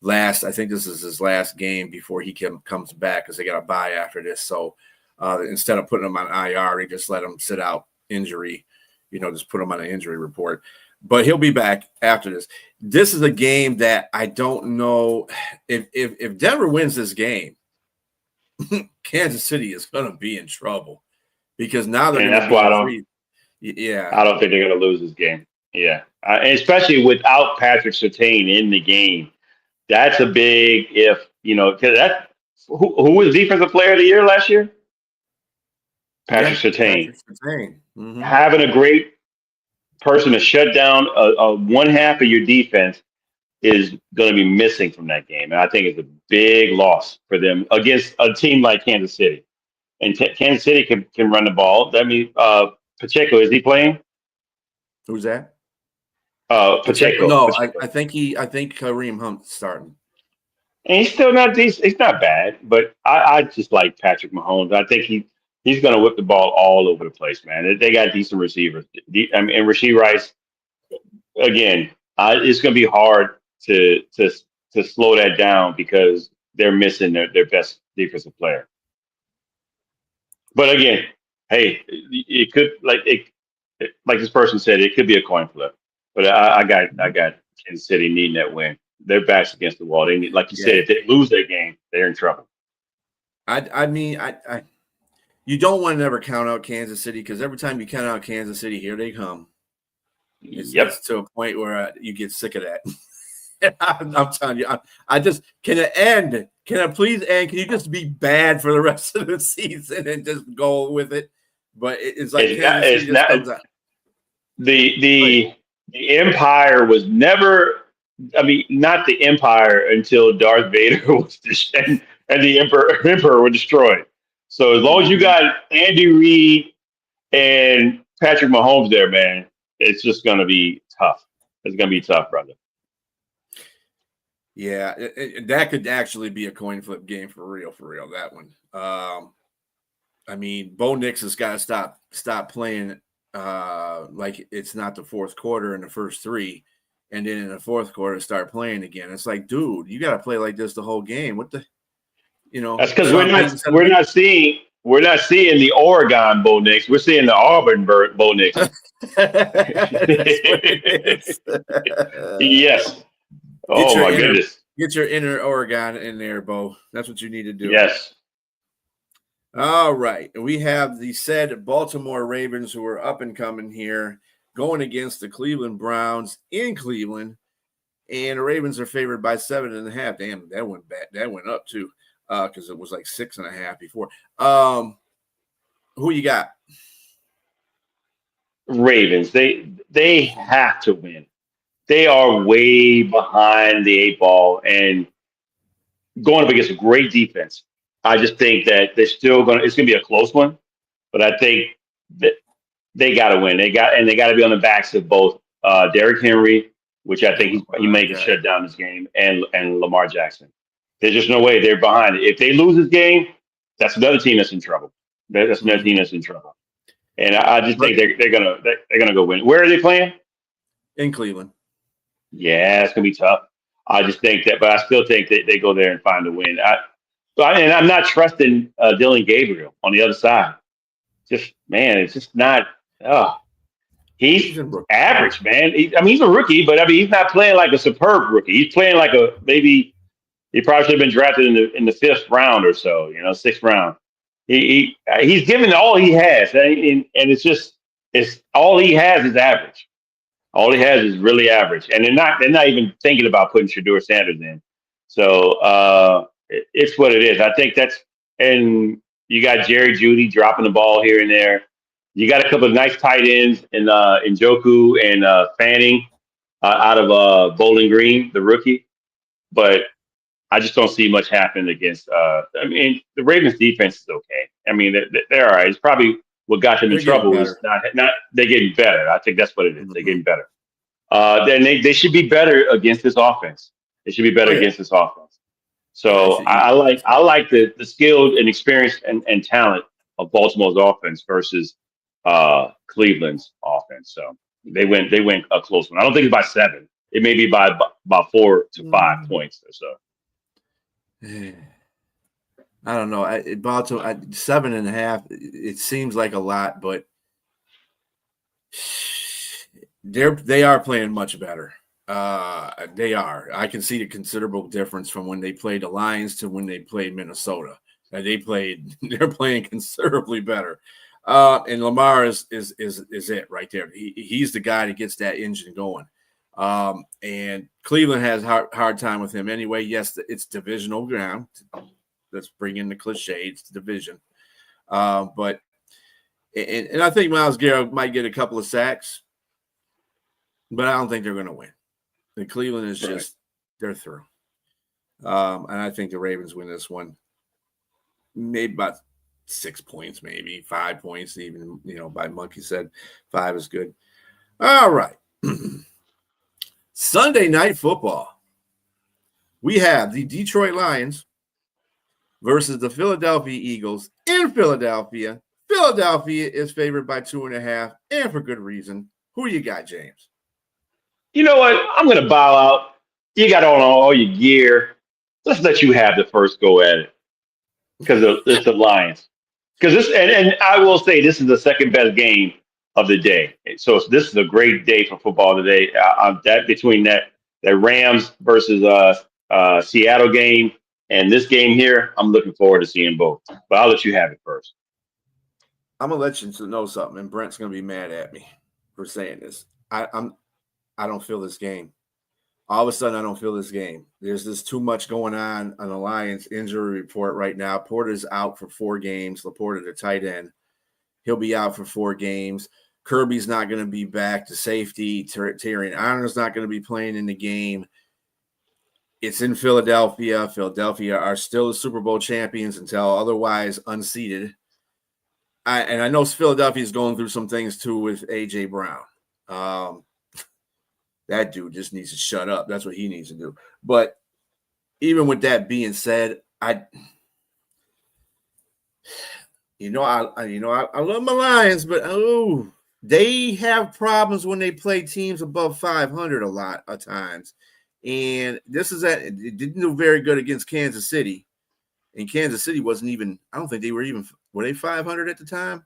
last – I think this is his last game before he comes back because they got a bye after this. So instead of putting him on IR, he just let him sit out. Injury, just put him on an injury report, but he'll be back after this. This is a game that I don't know if Denver wins this game, Kansas City is going to be in trouble because now they're. And that's why I don't think they're going to lose this game. Yeah, and especially without Patrick Surtain in the game, that's a big if. Because that who was defensive player of the year last year? Patrick Surtain. Mm-hmm. Having a great person to shut down one half of your defense is going to be missing from that game. And I think it's a big loss for them against a team like Kansas City. And Kansas City can run the ball. That means Pacheco, is he playing? Who's that? Pacheco. No, Pacheco. I think Kareem Hunt's starting. And he's still not decent. He's not bad, but I just like Patrick Mahomes. I think he's going to whip the ball all over the place, man. They got decent receivers. And Rashee Rice, again, it's going to be hard to slow that down because they're missing their best defensive player. But again, hey, it could like this person said, it could be a coin flip. But I got Kansas City needing that win. Their backs against the wall. They need, like you said, if they lose their game, they're in trouble. You don't want to never count out Kansas City because every time you count out Kansas City, here they come. It's to a point where you get sick of that. I'm telling you, can it end? Can it please end? Can you just be bad for the rest of the season and just go with it? But it's like Kansas City just comes out. The Empire was never. I mean, not the Empire until Darth Vader was and the Emperor were destroyed. So as long as you got Andy Reid and Patrick Mahomes there, man, it's just going to be tough. It's going to be tough, brother. Yeah, that could actually be a coin flip game for real, that one. I mean, Bo Nix has got to stop playing like it's not the fourth quarter in the first three, and then in the fourth quarter start playing again. It's like, dude, you got to play like this the whole game. What the, That's because we're not seeing the Oregon Bo Nix. We're seeing the Auburn Bo Nix. Yes. Oh my goodness. Get your inner Oregon in there, Bo. That's what you need to do. Yes. All right. We have the said Baltimore Ravens who are up and coming here going against the Cleveland Browns in Cleveland. And the Ravens are favored by 7.5. Damn, that went back. That went up too. Because it was like 6.5 before. Who you got? Ravens. They have to win. They are way behind the 8 ball and going up against a great defense. I just think that they're still it's gonna be a close one, but I think that they gotta win. They got to be on the backs of both Derrick Henry, which I think he may get shut down this game, and Lamar Jackson. There's just no way they're behind it. If they lose this game, that's another team that's in trouble. That's another team that's in trouble. And I just think they're gonna go win. Where are they playing? In Cleveland. Yeah, it's gonna be tough. I just think that, but I still think that they go there and find a win. And I'm not trusting Dylan Gabriel on the other side. It's just not. He's average, man. He's a rookie, but I mean, he's not playing like a superb rookie. He's playing like a maybe He probably should have been drafted in the 5th round or so, 6th round. He's given all he has, and it's all he has is average. All he has is really average, and they're not even thinking about putting Shedeur Sanders in. So it's what it is. I think and you got Jerry Jeudy dropping the ball here and there. You got a couple of nice tight ends in Njoku and Fanning out of Bowling Green, the rookie, but I just don't see much happen against. I mean, the Ravens' defense is okay. I mean, they're all right. It's probably what got them in trouble is not they're getting better. I think that's what it is. Mm-hmm. They're getting better. Then they should be better against this offense. They should be better against this offense. So I like the skilled and experience and talent of Baltimore's offense versus Cleveland's offense. So they went a close one. I don't think it's by 7. It may be by about 4 to 5 points or so. I don't know. Baltimore 7.5. It seems like a lot, but they are playing much better. They are. I can see a considerable difference from when they played the Lions to when they played Minnesota. They're playing considerably better. And Lamar is it right there. He's the guy that gets that engine going. And Cleveland has hard time with him anyway. Yes, it's divisional ground. Let's bring in the cliche. It's division. But I think Myles Garrett might get a couple of sacks, but I don't think they're going to win. And Cleveland is just they're through. And I think the Ravens win this one. Maybe about 6 points, maybe 5 points, even by Monkey said 5 is good. All right. Sunday Night Football. We have the Detroit Lions versus the Philadelphia Eagles in Philadelphia. Philadelphia is favored by 2.5, and for good reason. Who you got, James? You know what? I'm going to bow out. You got on all your gear. Let's let you have the first go at it because it's the Lions. Because and I will say this is the second best game of the day. So this is a great day for football today. Between that Rams versus Seattle game and this game here, I'm looking forward to seeing both. But I'll let you have it first. I'm gonna let you know something, and Brent's gonna be mad at me for saying this. I don't feel this game. All of a sudden, I don't feel this game. There's just too much going on the Lions injury report right now. Porter's out for 4 games. Laporta, the tight end, he'll be out for 4 games. Kirby's not going to be back to safety. Tyrion Arnold's not going to be playing in the game. It's in Philadelphia. Philadelphia are still the Super Bowl champions until otherwise unseated. I know Philadelphia is going through some things too with A.J. Brown. That dude just needs to shut up. That's what he needs to do. But even with that being said, I love my Lions, but they have problems when they play teams above 500 a lot of times. And it didn't do very good against Kansas City. And Kansas City wasn't even, I don't think they were they 500 at the time?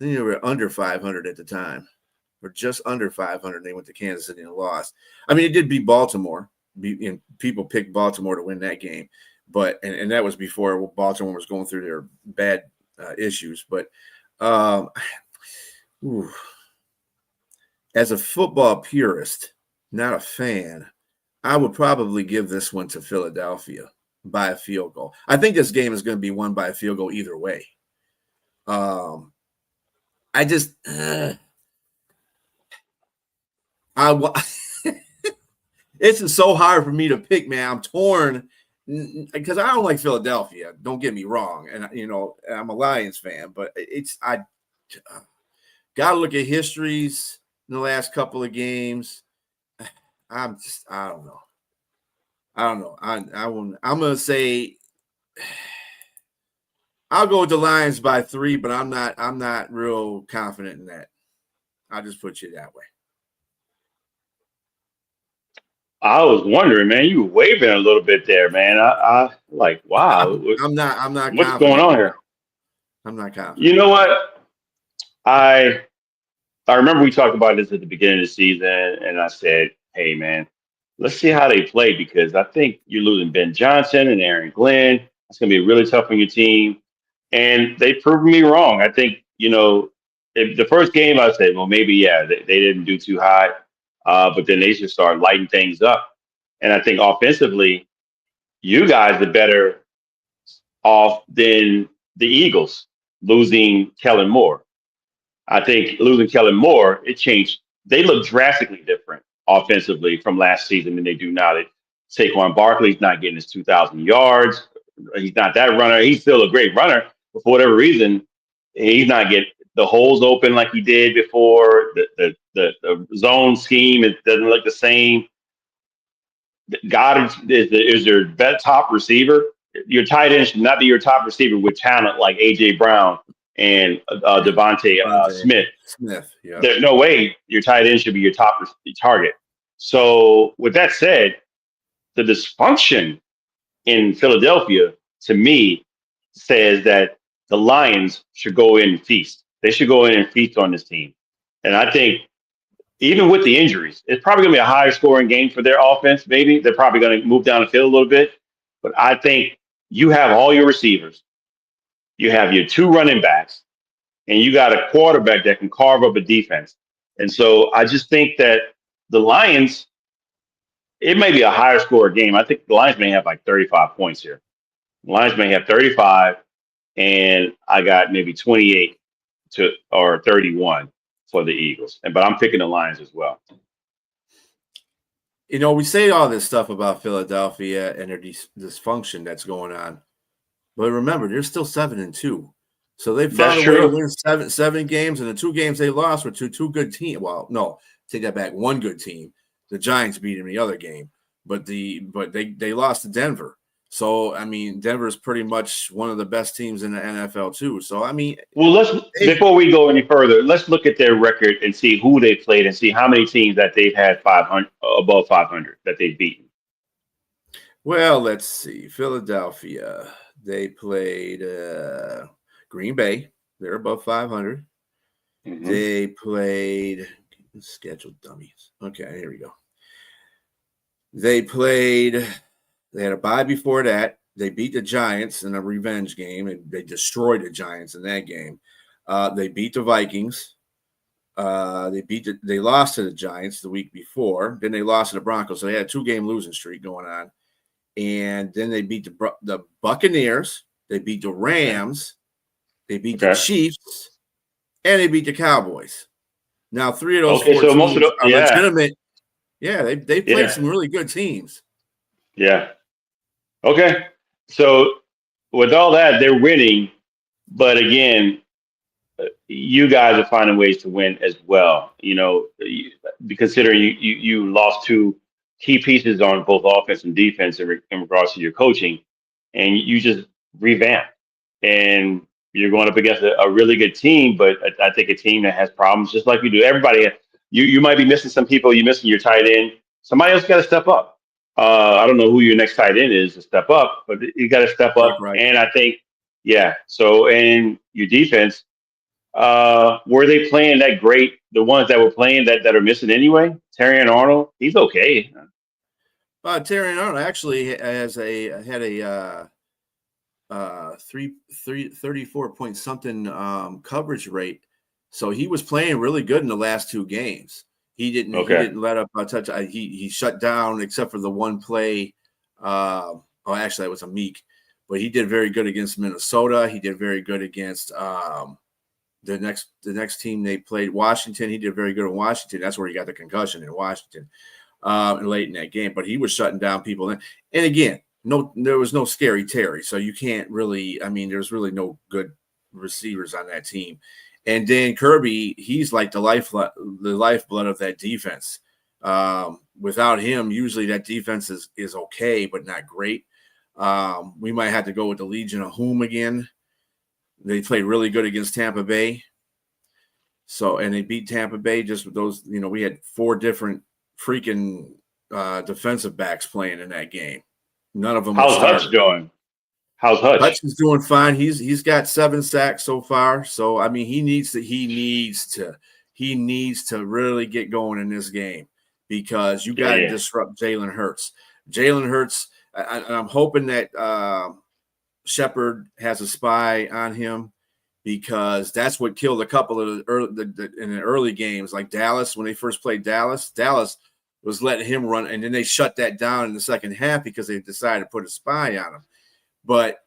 I think they were under 500 at the time. Or just under 500. They went to Kansas City and lost. I mean, it did beat Baltimore. And people picked Baltimore to win that game. But and that was before Baltimore was going through their bad issues. But as a football purist, not a fan, I would probably give this one to Philadelphia by a field goal. I think this game is going to be won by a field goal either way. It's just so hard for me to pick, man. I'm torn because I don't like Philadelphia. Don't get me wrong, and I'm a Lions fan, but I gotta look at histories in the last couple of games. I don't know. I'm gonna say I'll go with the Lions by 3, but I'm not real confident in that. I'll just put you that way. I was wondering, man. You were waving a little bit there, man. I like, wow. I'm not. What's confident. going on here? I'm not confident. You know what? I remember we talked about this at the beginning of the season, and I said, "Hey, man, let's see how they play because I think you're losing Ben Johnson and Aaron Glenn. It's going to be really tough on your team. And they proved me wrong. I think, if the first game I said, well, maybe, yeah, they didn't do too hot. But then they just start lighting things up. And I think offensively, you guys are better off than the Eagles losing Kellen Moore. I think losing Kellen Moore, it changed. They look drastically different offensively from last season than they do now. That Saquon Barkley's not getting his 2,000 yards. He's not that runner. He's still a great runner, but for whatever reason, he's not getting the holes open like he did before. The zone scheme, it doesn't look the same. God is your best top receiver. Your tight end should not be your top receiver with talent like A.J. Brown and Devontae Smith. Yeah. There's no way your tight end should be your top target. So with that said, the dysfunction in Philadelphia, to me, says that the Lions should go in and feast. They should go in and feast on this team. And I think even with the injuries, it's probably going to be a higher scoring game for their offense, maybe. They're probably going to move down the field a little bit. But I think you have all your receivers. You have your two running backs. And you got a quarterback that can carve up a defense. And so I just think that the Lions, it may be a higher score game. I think the Lions may have like 35 points here. The Lions may have 35, and I got maybe 28 or 31 for the Eagles. But I'm picking the Lions as well. We say all this stuff about Philadelphia and their dysfunction that's going on. But remember, they're still 7-2. So they found a way to win seven games, and the two games they lost were to two good teams. Well, no, take that back. One good team. The Giants beat them in the other game, but they lost to Denver. So I mean, Denver is pretty much one of the best teams in the NFL too. So I mean, well, before we go any further, let's look at their record and see who they played and see how many teams that they've had 500 above 500 that they've beaten. Well, let's see. Philadelphia, they played Green Bay, they're above 500. Mm-hmm. They played scheduled dummies. Okay, here we go. They had a bye before that. They beat the Giants in a revenge game, and they destroyed the Giants in that game. They beat the Vikings. They lost to the Giants the week before. Then they lost to the Broncos. So they had a 2-game losing streak going on. And then they beat the Buccaneers. They beat the Rams. They beat the Chiefs, and they beat the Cowboys. Now, 3 of those 4 teams most of are legitimate. Yeah, they played some really good teams. Yeah. Okay. So with all that, they're winning, but again, you guys are finding ways to win as well. Considering you lost 2 key pieces on both offense and defense in regards to your coaching, and you just revamped. And you're going up against a really good team, but I think a team that has problems, just like you do. Everybody, you might be missing some people. You're missing your tight end. Somebody else got to step up. I don't know who your next tight end is to step up, but you got to step up. Right. And I think, So, and your defense, were they playing that great? The ones that were playing that are missing anyway. Terrion Arnold, he's okay. Terrion Arnold actually had a 34 point something coverage rate. So he was playing really good in the last 2 games. He didn't let up a touch. He shut down except for the one play. Actually that was a Meek, but he did very good against Minnesota. He did very good against the next team they played, Washington. He did very good in Washington. That's where he got the concussion in Washington late in that game. But he was shutting down people. And again, there was no scary Terry, so you can't really. I mean, there's really no good receivers on that team. And Dan Kirby, he's like the lifeblood of that defense. Without him, usually that defense is okay, but not great. We might have to go with the Legion of Whom again. They played really good against Tampa Bay. And they beat Tampa Bay just with those. We had 4 different freaking defensive backs playing in that game. None of them. How's Hutch doing? How's Hutch? Hutch is doing fine. He's got 7 sacks so far. So I mean, he needs to really get going in this game because you got to disrupt Jalen Hurts. Jalen Hurts, I'm hoping that Shepard has a spy on him, because that's what killed a couple of in the early games, like Dallas. When they first played Dallas was letting him run, and then they shut that down in the second half because they decided to put a spy on him. But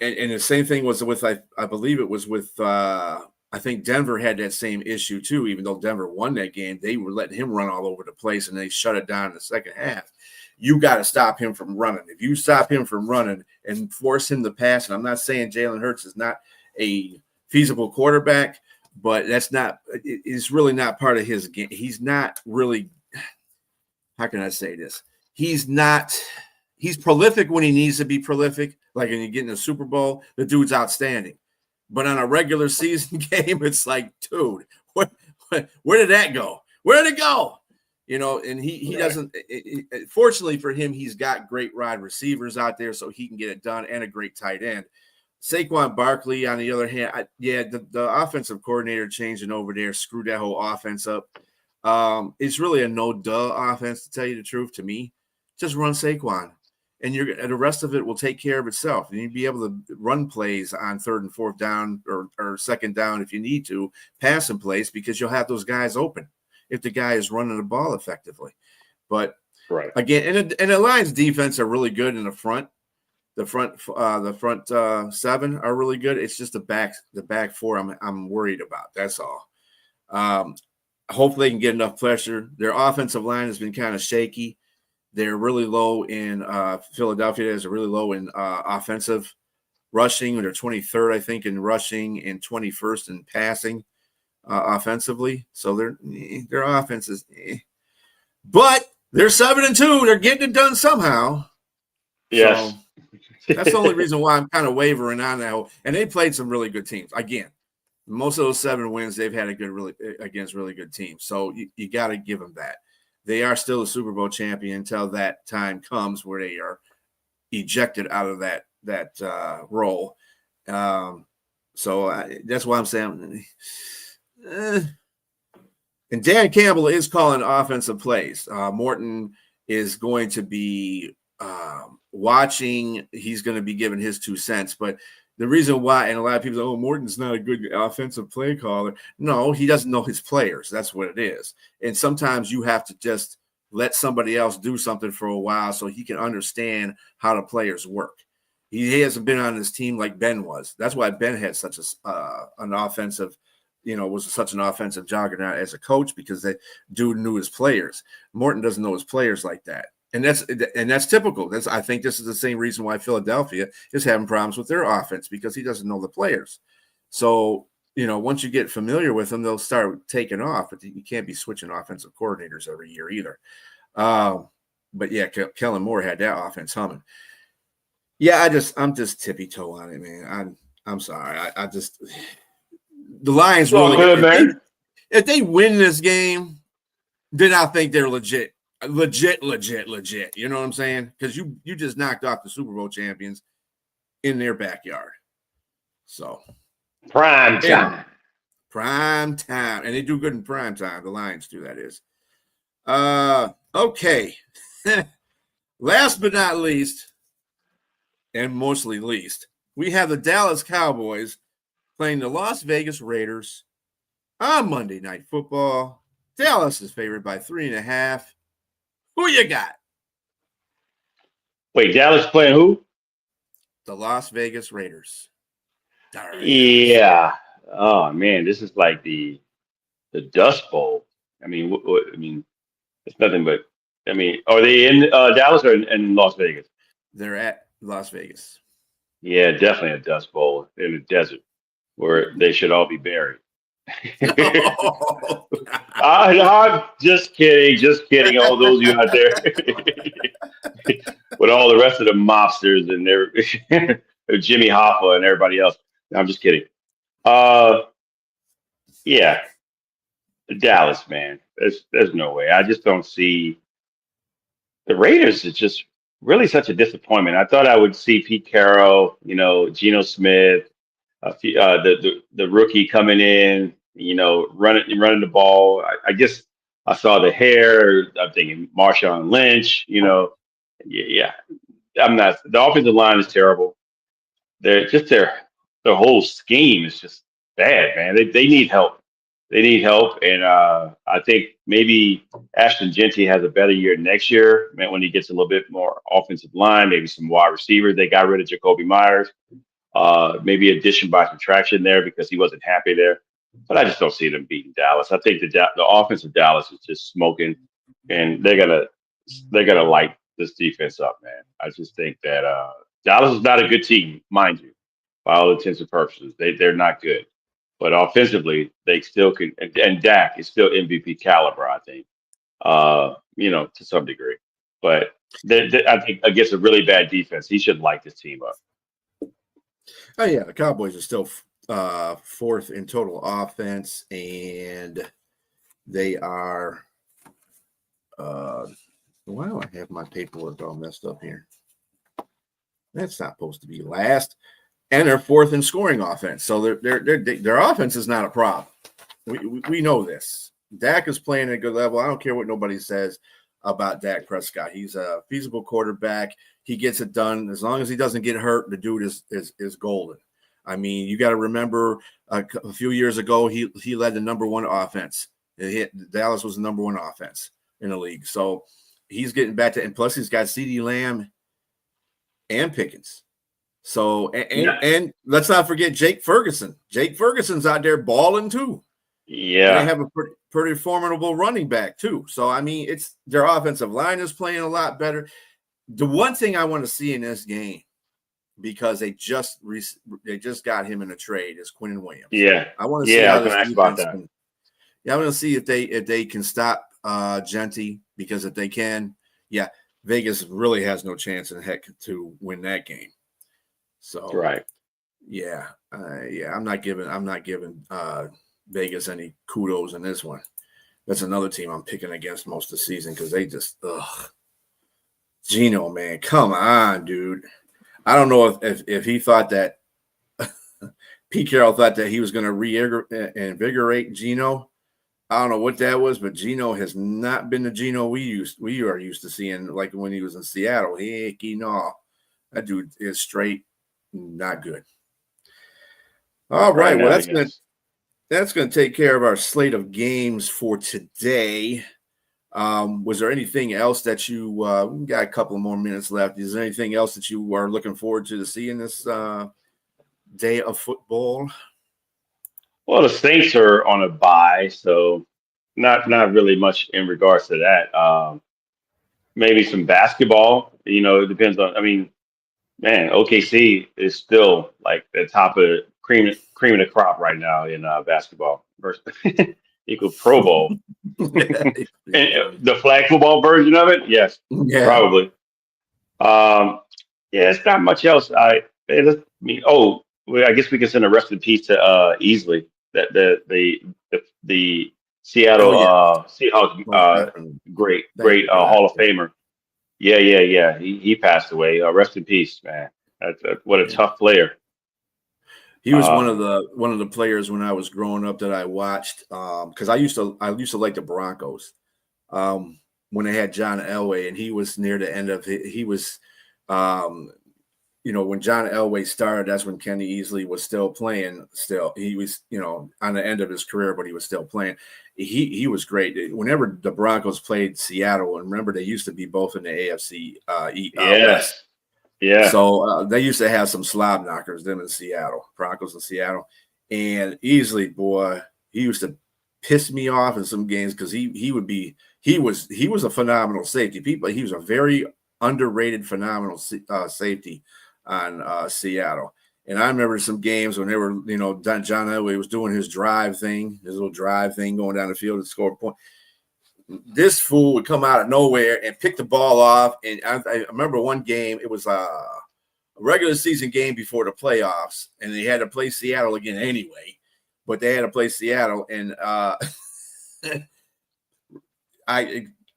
and the same thing was with I believe it was with I think Denver had that same issue too. Even though Denver won that game, they were letting him run all over the place, and they shut it down in the second half. You got to stop him from running. If you stop him from running and force him to pass, and I'm not saying Jalen Hurts is not a feasible quarterback, but it's really not part of his game. He's not really, how can I say this? He's prolific when he needs to be prolific. Like when you get in a Super Bowl, the dude's outstanding. But on a regular season game, it's like, dude, where did that go? Where did it go? And he doesn't. Fortunately for him, he's got great wide receivers out there, so he can get it done, and a great tight end. Saquon Barkley, on the other hand, the offensive coordinator changing over there screwed that whole offense up. It's really a no-duh offense, to tell you the truth. To me, just run Saquon, and the rest of it will take care of itself. And you'll be able to run plays on third and fourth down or second down if you need to, passing plays, because you'll have those guys open if the guy is running the ball effectively. But again, and the Lions defense are really good in the front. The front seven are really good. It's just the back four I'm worried about. That's all. Hopefully they can get enough pressure. Their offensive line has been kind of shaky. They're really low in Philadelphia. Is really low in offensive rushing. They're 23rd, I think, in rushing and 21st in passing offensively. So their offense is, but they're 7-2. They're getting it done somehow. Yes. So that's the only reason why I'm kind of wavering on that. And they played some really good teams. Again, most of those 7 wins they've had against really good teams. So you got to give them that. They are still a Super Bowl champion until that time comes where they are ejected out of that role. So that's why I'm saying. And Dan Campbell is calling offensive plays. Morton is going to be watching. He's going to be giving his 2 cents. But the reason why, and a lot of people say, oh, Morton's not a good offensive play caller. No, he doesn't know his players. That's what it is. And sometimes you have to just let somebody else do something for a while so he can understand how the players work. He hasn't been on his team like Ben was. That's why Ben had such an offensive, was such an offensive juggernaut as a coach, because that dude knew his players. Morton doesn't know his players like that. And that's typical. I think this is the same reason why Philadelphia is having problems with their offense, because he doesn't know the players. So, once you get familiar with them, they'll start taking off. But you can't be switching offensive coordinators every year either. But yeah, Kellen Moore had that offense humming. Yeah, I'm just tippy toe on it, man. I'm sorry. The Lions really good, man. If they win this game, then I think they're legit. You know what I'm saying? Because you just knocked off the Super Bowl champions in their backyard. So prime time, and they do good in prime time. The Lions do, that is. Okay. Last but not least, and mostly least, we have the Dallas Cowboys playing the Las Vegas Raiders on Monday Night Football. Dallas is favored by 3.5. Who you got? Wait, Dallas playing who? The Las Vegas Raiders. Darn. Yeah. Oh man, this is like the Dust Bowl. I mean, it's nothing but. I mean, are they in Dallas or in Las Vegas? They're at Las Vegas. Yeah, definitely a Dust Bowl in the desert where they should all be buried. Oh, I'm just kidding. All those of you out there with all the rest of the mobsters and their Jimmy Hoffa and everybody else. I'm just kidding. Yeah, Dallas, man. There's no way. I just don't see the Raiders. Is just really such a disappointment. I thought I would see Pete Carroll, Geno Smith, the rookie coming in, running the ball. I I saw the hair. I'm thinking Marshawn Lynch. Yeah. I'm not. The offensive line is terrible. They're just their whole scheme is just bad, man. They need help. They need help, and I think maybe Ashton Genty has a better year next year, man, when he gets a little bit more offensive line, maybe some wide receivers. They got rid of Jacoby Myers, maybe addition by subtraction there because he wasn't happy there. But I just don't see them beating Dallas. I think the offense of Dallas is just smoking, and they're gonna light this defense up, man. I just think that Dallas is not a good team, mind you, by all intents and purposes. They're not good. But offensively, they still can, and Dak is still MVP caliber, I think, to some degree. But I think against a really bad defense, he should light this team up. Oh yeah, the Cowboys are still fourth in total offense, and they are. Why do I have my paperwork all messed up here? That's not supposed to be last. And they're fourth in scoring offense. So their offense is not a problem. We know this. Dak is playing at a good level. I don't care what nobody says about Dak Prescott. He's a feasible quarterback. He gets it done. As long as he doesn't get hurt, the dude is golden. I mean, you got to remember a few years ago, he led the number one offense. Dallas was the number one offense in the league. So he's getting back to, and plus he's got CeeDee Lamb and Pickens. So, and let's not forget Jake Ferguson. Jake Ferguson's out there balling too. Yeah. And they have a pretty formidable running back too. So, I mean, it's their offensive line is playing a lot better. The one thing I want to see in this game, because they just got him in a trade, is Quinnen Williams. Yeah. I want to see how this defense can. Yeah, I want to see if they can stop Genty, because if they can, Vegas really has no chance in heck to win that game. So right, I'm not giving Vegas any kudos in this one. That's another team I'm picking against most of the season because they just Geno, man, come on, dude. I don't know if he thought that Pete Carroll thought that he was going to reinvigorate Geno. I don't know what that was, but Geno has not been the Geno we are used to seeing, like when he was in Seattle. Heck, no, that dude is straight not good. All right, well, that's gonna take care of our slate of games for today. Was there anything else that you we got a couple more minutes left? Is there anything else that you are looking forward to see in this day of football? Well, the Saints are on a bye, so not really much in regards to that. Maybe some basketball. It depends on. I mean, man, OKC is still like the top of the cream of the crop right now in basketball. Equal Pro Bowl. And the flag football version of it, yes, probably. It's not much else. I guess we can send a rest in peace to Easley, that the Seattle Seahawks great Hall of Famer. Yeah. He passed away. Rest in peace, man. What a tough player. He was one of the players when I was growing up that I watched, because I used to like the Broncos when they had John Elway, and he was near the end of he was when John Elway started, that's when Kenny Easley was still playing. Still, he was on the end of his career, but he was still playing. He was great. Whenever the Broncos played Seattle, and remember they used to be both in the AFC West. Yeah. So they used to have some slob knockers, them in Seattle, Broncos in Seattle. And Easley, boy, he used to piss me off in some games because he was a phenomenal safety. He was a very underrated, phenomenal safety on Seattle. And I remember some games when they were, John Elway was doing his little drive thing, going down the field to score a point. This fool would come out of nowhere and pick the ball off. And I remember one game, it was a regular season game before the playoffs, and they had to play Seattle again anyway. But they had to play Seattle, and I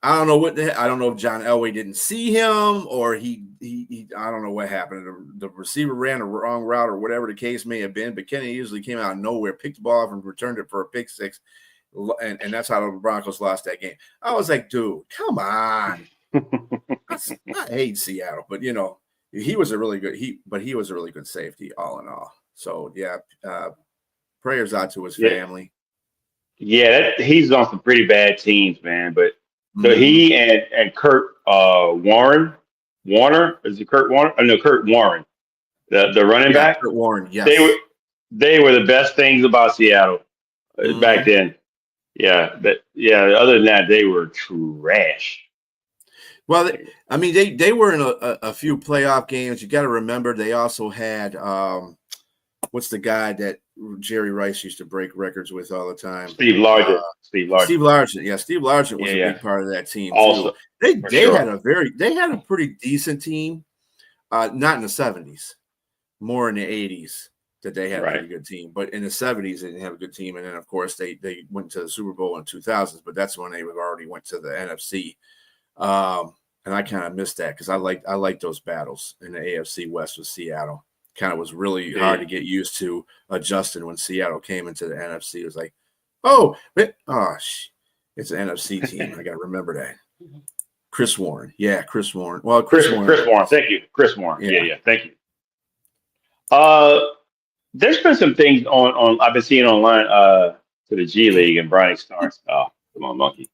don't know I don't know if John Elway didn't see him or he I don't know what happened. The receiver ran a wrong route or whatever the case may have been, but Kenny Easley came out of nowhere, picked the ball off and returned it for a pick six. and that's how the Broncos lost that game. I was like, dude, come on. I hate Seattle, but he was a really good safety all in all. So yeah, prayers out to his family. Yeah, he's on some pretty bad teams, man. But he and Kurt Warner, is it Kurt Warner? Oh, no, Kurt Warren, the running back. Kurt Warren, yes. They were the best things about Seattle back then. Yeah, but other than that, they were trash. Well, they were in a few playoff games. You got to remember they also had what's the guy that Jerry Rice used to break records with all the time? Steve Largent. Steve Largent. Yeah, Steve Largent was a big part of that team also, too. They had a pretty decent team. Not in the 70s, more in the 80s that they had a pretty good team. But in the 70s they didn't have a good team, and then of course they went to the Super Bowl in 2000s. But that's when they already went to the NFC. And I kind of missed that because I like those battles in the AFC West with Seattle. Kind of was really hard to get used to adjusting when Seattle came into the NFC. It was like, it's an NFC team. I got to remember that. Chris Warren. Yeah, Chris Warren. Well, Chris Warren. Chris Warren. Thank you. Chris Warren. Yeah. Thank you. There's been some things on I've been seeing online to the G League and Brian Starnes. Oh, come on, monkey.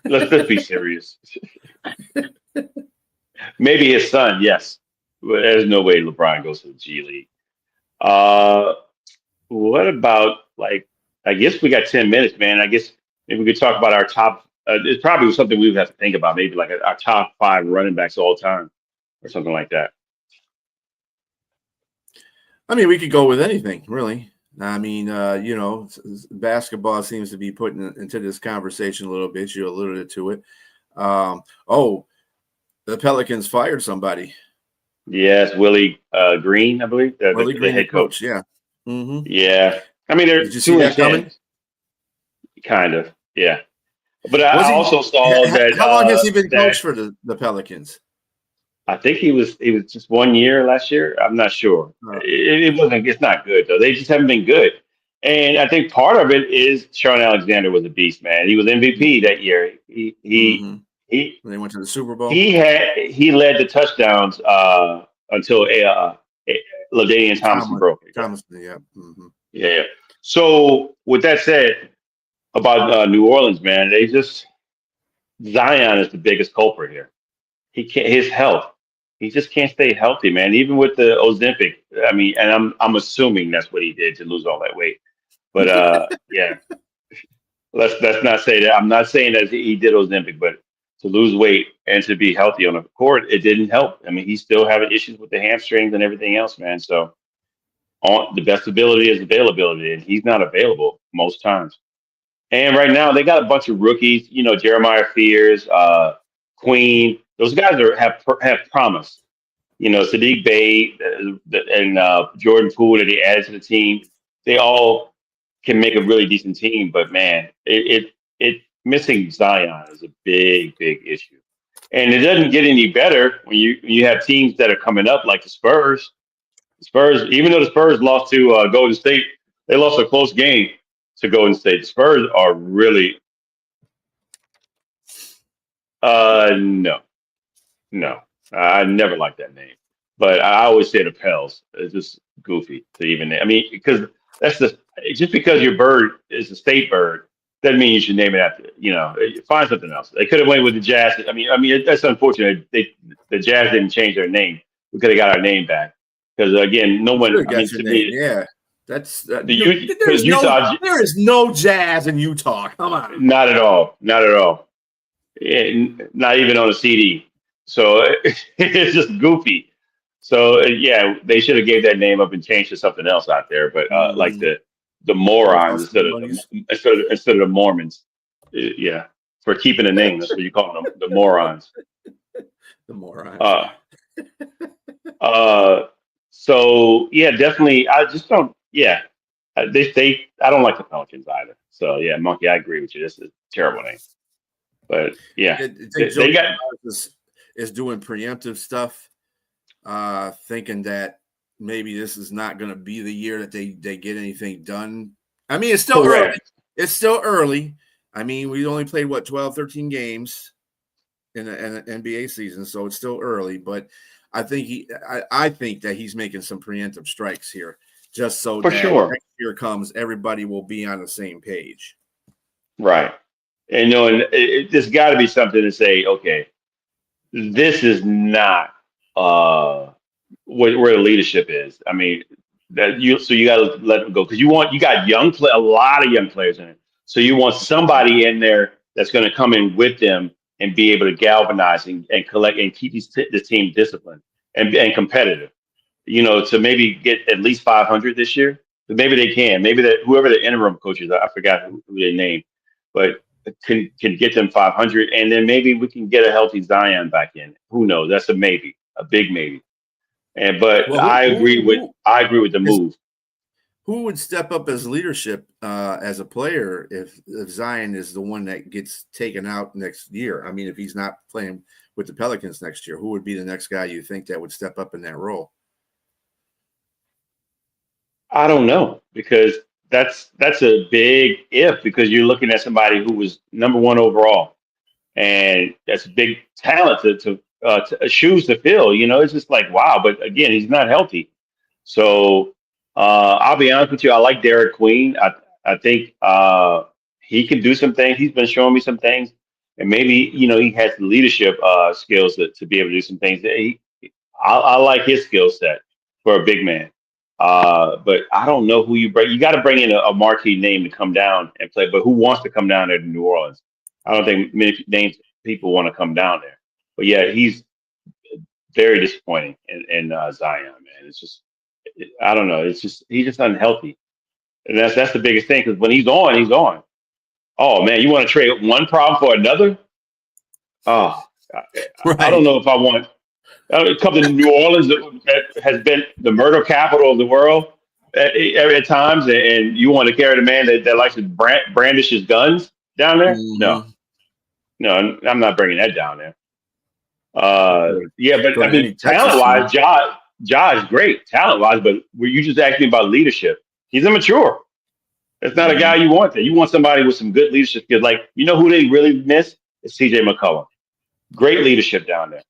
Let's be serious. Maybe his son, yes. But there's no way LeBron goes to the G League. What about, I guess we got 10 minutes, man. I guess maybe we could talk about our top. It's probably something we would have to think about, maybe like our top 5 running backs all time or something like that. I mean, we could go with anything, really. I mean, basketball seems to be put into this conversation a little bit. You alluded to it. The Pelicans fired somebody. Yes, Willie Green, I believe. Willie Green, head coach. Yeah. Mm-hmm. Yeah. I mean, did you see that coming? Kind of. Yeah. But I also saw that. How long has he been coach for the Pelicans? I think he was just 1 year last year. I'm not sure. It's not good though. They just haven't been good. And I think part of it is Sean Alexander was a beast, man. He was MVP that year. When they went to the Super Bowl. He led the touchdowns until LaDainian Thompson broke it. Yeah. Mm-hmm. Yeah. So with that said, about New Orleans, man, Zion is the biggest culprit here. His health. He just can't stay healthy, man. Even with the Ozempic, I mean, and I'm assuming that's what he did to lose all that weight. But yeah, let's not say that. I'm not saying that he did Ozempic, but to lose weight and to be healthy on the court, it didn't help. I mean, he's still having issues with the hamstrings and everything else, man. So the best ability is availability, and he's not available most times. And right now, they got a bunch of rookies. Jeremiah Fears, Queen. Those guys have promise. Sadiq Bey and Jordan Poole that they added to the team. They all can make a really decent team, but man, it missing Zion is a big issue, and it doesn't get any better when you have teams that are coming up like the Spurs. Even though the Spurs lost to Golden State, they lost a close game to Golden State. The Spurs are really no. I never liked that name, but I always say the Pels. It's just goofy to even name. I mean, because just because your bird is a state bird doesn't mean you should name it after. Find something else. They could have went with the Jazz. I mean that's unfortunate. The Jazz didn't change their name. We could have got our name back because again, no one. To me, yeah. That's there is no Jazz in Utah. Come on. Not at all. Not at all. Not even on a CD. So it's just goofy. So yeah, they should have gave that name up and changed to something else out there. But like the morons instead of the Mormons. Yeah, for keeping the name. That's what you call them, the morons. The morons. So yeah, definitely. I just don't. Yeah, I don't like the Pelicans either. So yeah, Monkey, I agree with you. This is a terrible name. But yeah, they got is doing preemptive stuff, thinking that maybe this is not going to be the year that they get anything done. I mean, it's still early. It's still early. I mean, we only played 12, 13 games in an NBA season, so it's still early. But I think I think that he's making some preemptive strikes here, just so For that sure. next year comes, everybody will be on the same page. Right. And there's got to be something to say, okay, this is not uh, where the leadership is. I mean, so you got to let them go because you got a lot of young players in it. So you want somebody in there that's going to come in with them and be able to galvanize and collect and keep the team disciplined and competitive. To maybe get at least 500 this year. Maybe they can. Maybe that whoever the interim coaches, I forgot who they named, but can get them 500, and then maybe we can get a healthy Zion back in. Who knows? That's a maybe, a big maybe. But Well, I agree with the move. Who would step up as leadership as a player if Zion is the one that gets taken out next year? I mean, if he's not playing with the Pelicans next year, who would be the next guy you think that would step up in that role? I don't know because that's a big if because you're looking at somebody who was number one overall, and that's a big talent to shoes to fill. It's just like wow. But again, he's not healthy. So I'll be honest with you. I like Derek Queen. I think he can do some things. He's been showing me some things, and maybe he has the leadership skills to be able to do some things. I like his skill set for a big man. But I don't know who you bring. You got to bring in a marquee name to come down and play. But who wants to come down there to New Orleans? I don't think many names people want to come down there. But yeah, he's very disappointing in Zion, man. It's just I don't know. It's just he's just unhealthy, and that's the biggest thing because when he's on, he's on. Oh man, you want to trade one problem for another? Oh, I don't Right. know if I want. Come to New Orleans that has been the murder capital of the world at times, and you want to carry the man that likes to brandish his guns down there? No, Mm-hmm. no, I'm not bringing that down there. Yeah, but Go I to any mean, Texas talent team. wise, Ja is great talent wise, but were you just asking about leadership? He's immature. That's not a Mm-hmm. guy you want there. You want somebody with some good leadership skills. Like who they really miss is C.J. McCollum. Great leadership down there.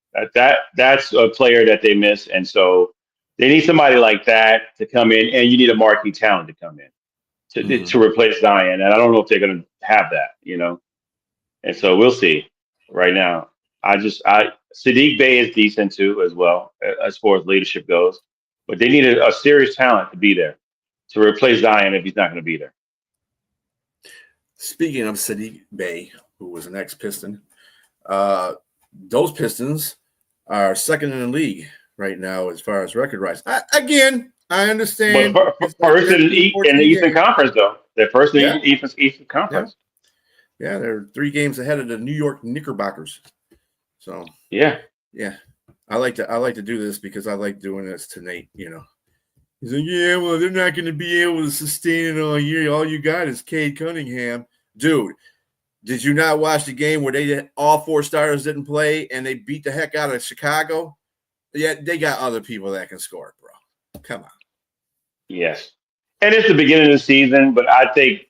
That's a player that they miss, and so they need somebody like that to come in, and you need a marquee talent to come in to replace Zion. And I don't know if they're going to have that. And so we'll see. Right now, Sadiq Bey is decent too as well as far as leadership goes, but they need a serious talent to be there to replace Zion if he's not going to be there. Speaking of Sadiq Bey, who was an ex-Piston, those Pistons are second in the league right now as far as record rise. Again, I But understand. first in the 14 Eastern games. Conference, though, they're first in Yeah. the Eastern Conference. Yeah, they're 3 games ahead of the New York Knickerbockers. So Yeah. I like to do this because I like doing this to Nate. He's like, yeah, well, they're not going to be able to sustain it all year. All you got is Cade Cunningham, dude. Did you not watch the game where all 4 starters didn't play and they beat the heck out of Chicago? Yeah, they got other people that can score, bro. Come on. Yes. And it's the beginning of the season, but I think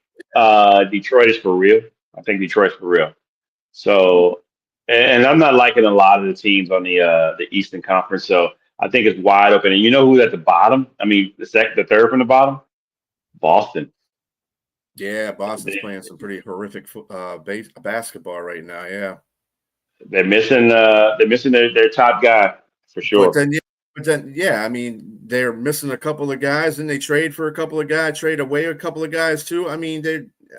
Detroit is for real. I think Detroit's for real. So, and I'm not liking a lot of the teams on the Eastern Conference. So I think it's wide open. And you know who's at the bottom? I mean, the third from the bottom, Boston. Yeah, Boston's They, playing some pretty horrific basketball right now. Yeah, they're missing their top guy for but sure. then, yeah, I mean, they're missing a couple of guys, and they trade for a couple of guys, trade away a couple of guys too. I mean,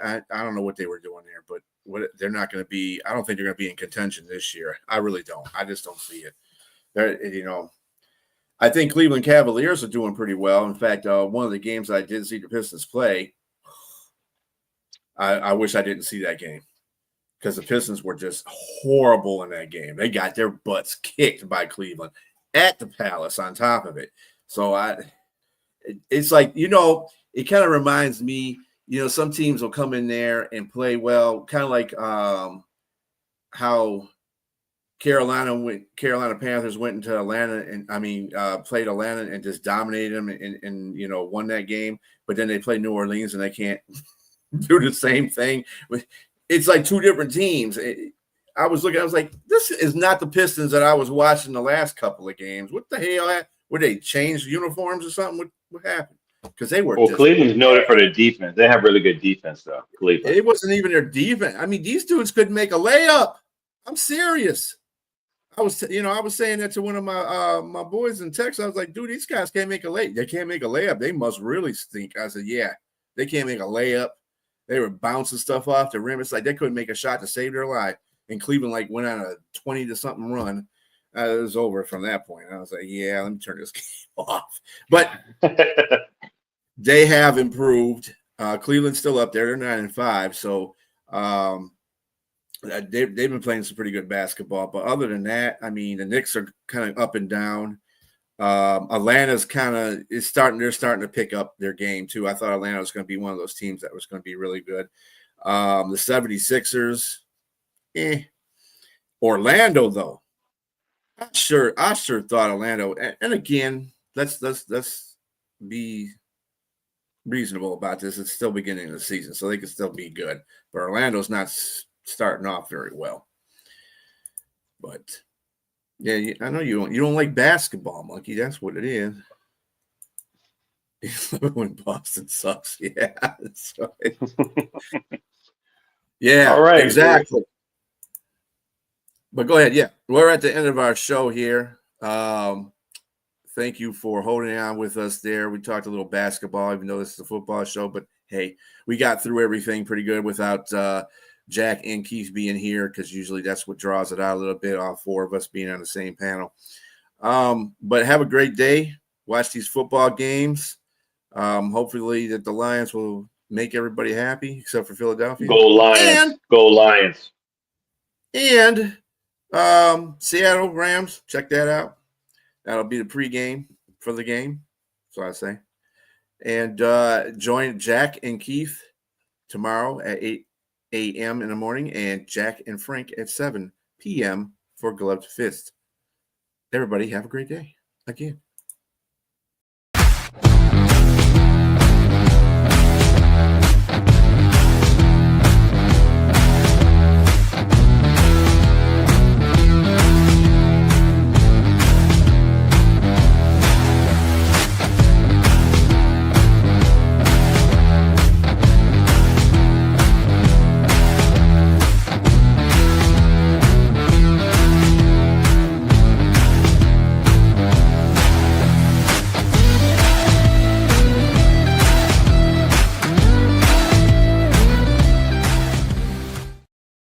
I don't know what they were doing there, but they're not going to be. I don't think they're going to be in contention this year. I really don't. I just don't see it. I think Cleveland Cavaliers are doing pretty well. In fact, one of the games I did see the Pistons play, I wish I didn't see that game because the Pistons were just horrible in that game. They got their butts kicked by Cleveland at the Palace on top of it. So it's like, it kind of reminds me, some teams will come in there and play well, kind of like how Carolina Panthers went into Atlanta and played Atlanta and just dominated them and won that game. But then they play New Orleans and they can't do the same thing. It's like two different teams. I was like, this is not the Pistons that I was watching the last couple of games. What the hell? Would they change uniforms or something? What happened? Because they were. Well, Cleveland's noted for their defense. They have really good defense, though. Cleveland. It wasn't even their defense. I mean, these dudes couldn't make a layup. I'm serious. I was saying that to one of my my boys in Texas. I was like, dude, these guys can't make a layup. They can't make a layup. They must really stink. I said, yeah, they can't make a layup. They were bouncing stuff off the rim. It's like they couldn't make a shot to save their life. And Cleveland went on a 20-something run. It was over from that point. I was like, yeah, let me turn this game off. But they have improved. Cleveland's still up there. They're 9-5. So they've been playing some pretty good basketball. But other than that, I mean, the Knicks are kind of up and down. Atlanta's they're starting to pick up their game too. I thought Atlanta was going to be one of those teams that was going to be really good. The 76ers, Orlando though. I sure thought Orlando, and again, let's be reasonable about this. It's still beginning of the season, so they could still be good. But Orlando's not starting off very well. But yeah, I know you don't like basketball, Monkey. That's what it is. When Boston sucks, yeah, that's right. Yeah, all right, exactly. But go ahead. Yeah, we're at the end of our show here. Thank you for holding on with us there. We talked a little basketball, even though this is a football show. But hey, we got through everything pretty good without Jack and Keith being here, because usually that's what draws it out a little bit, all four of us being on the same panel. But have a great day. Watch these football games. Hopefully that the Lions will make everybody happy, except for Philadelphia. Go Lions. Go Lions. And Seattle Rams, check that out. That'll be the pregame for the game. That's what I say. And join Jack and Keith tomorrow at 8 a.m. in the morning, and Jack and Frank at 7 p.m. for Gloved Fist. Everybody have a great day again.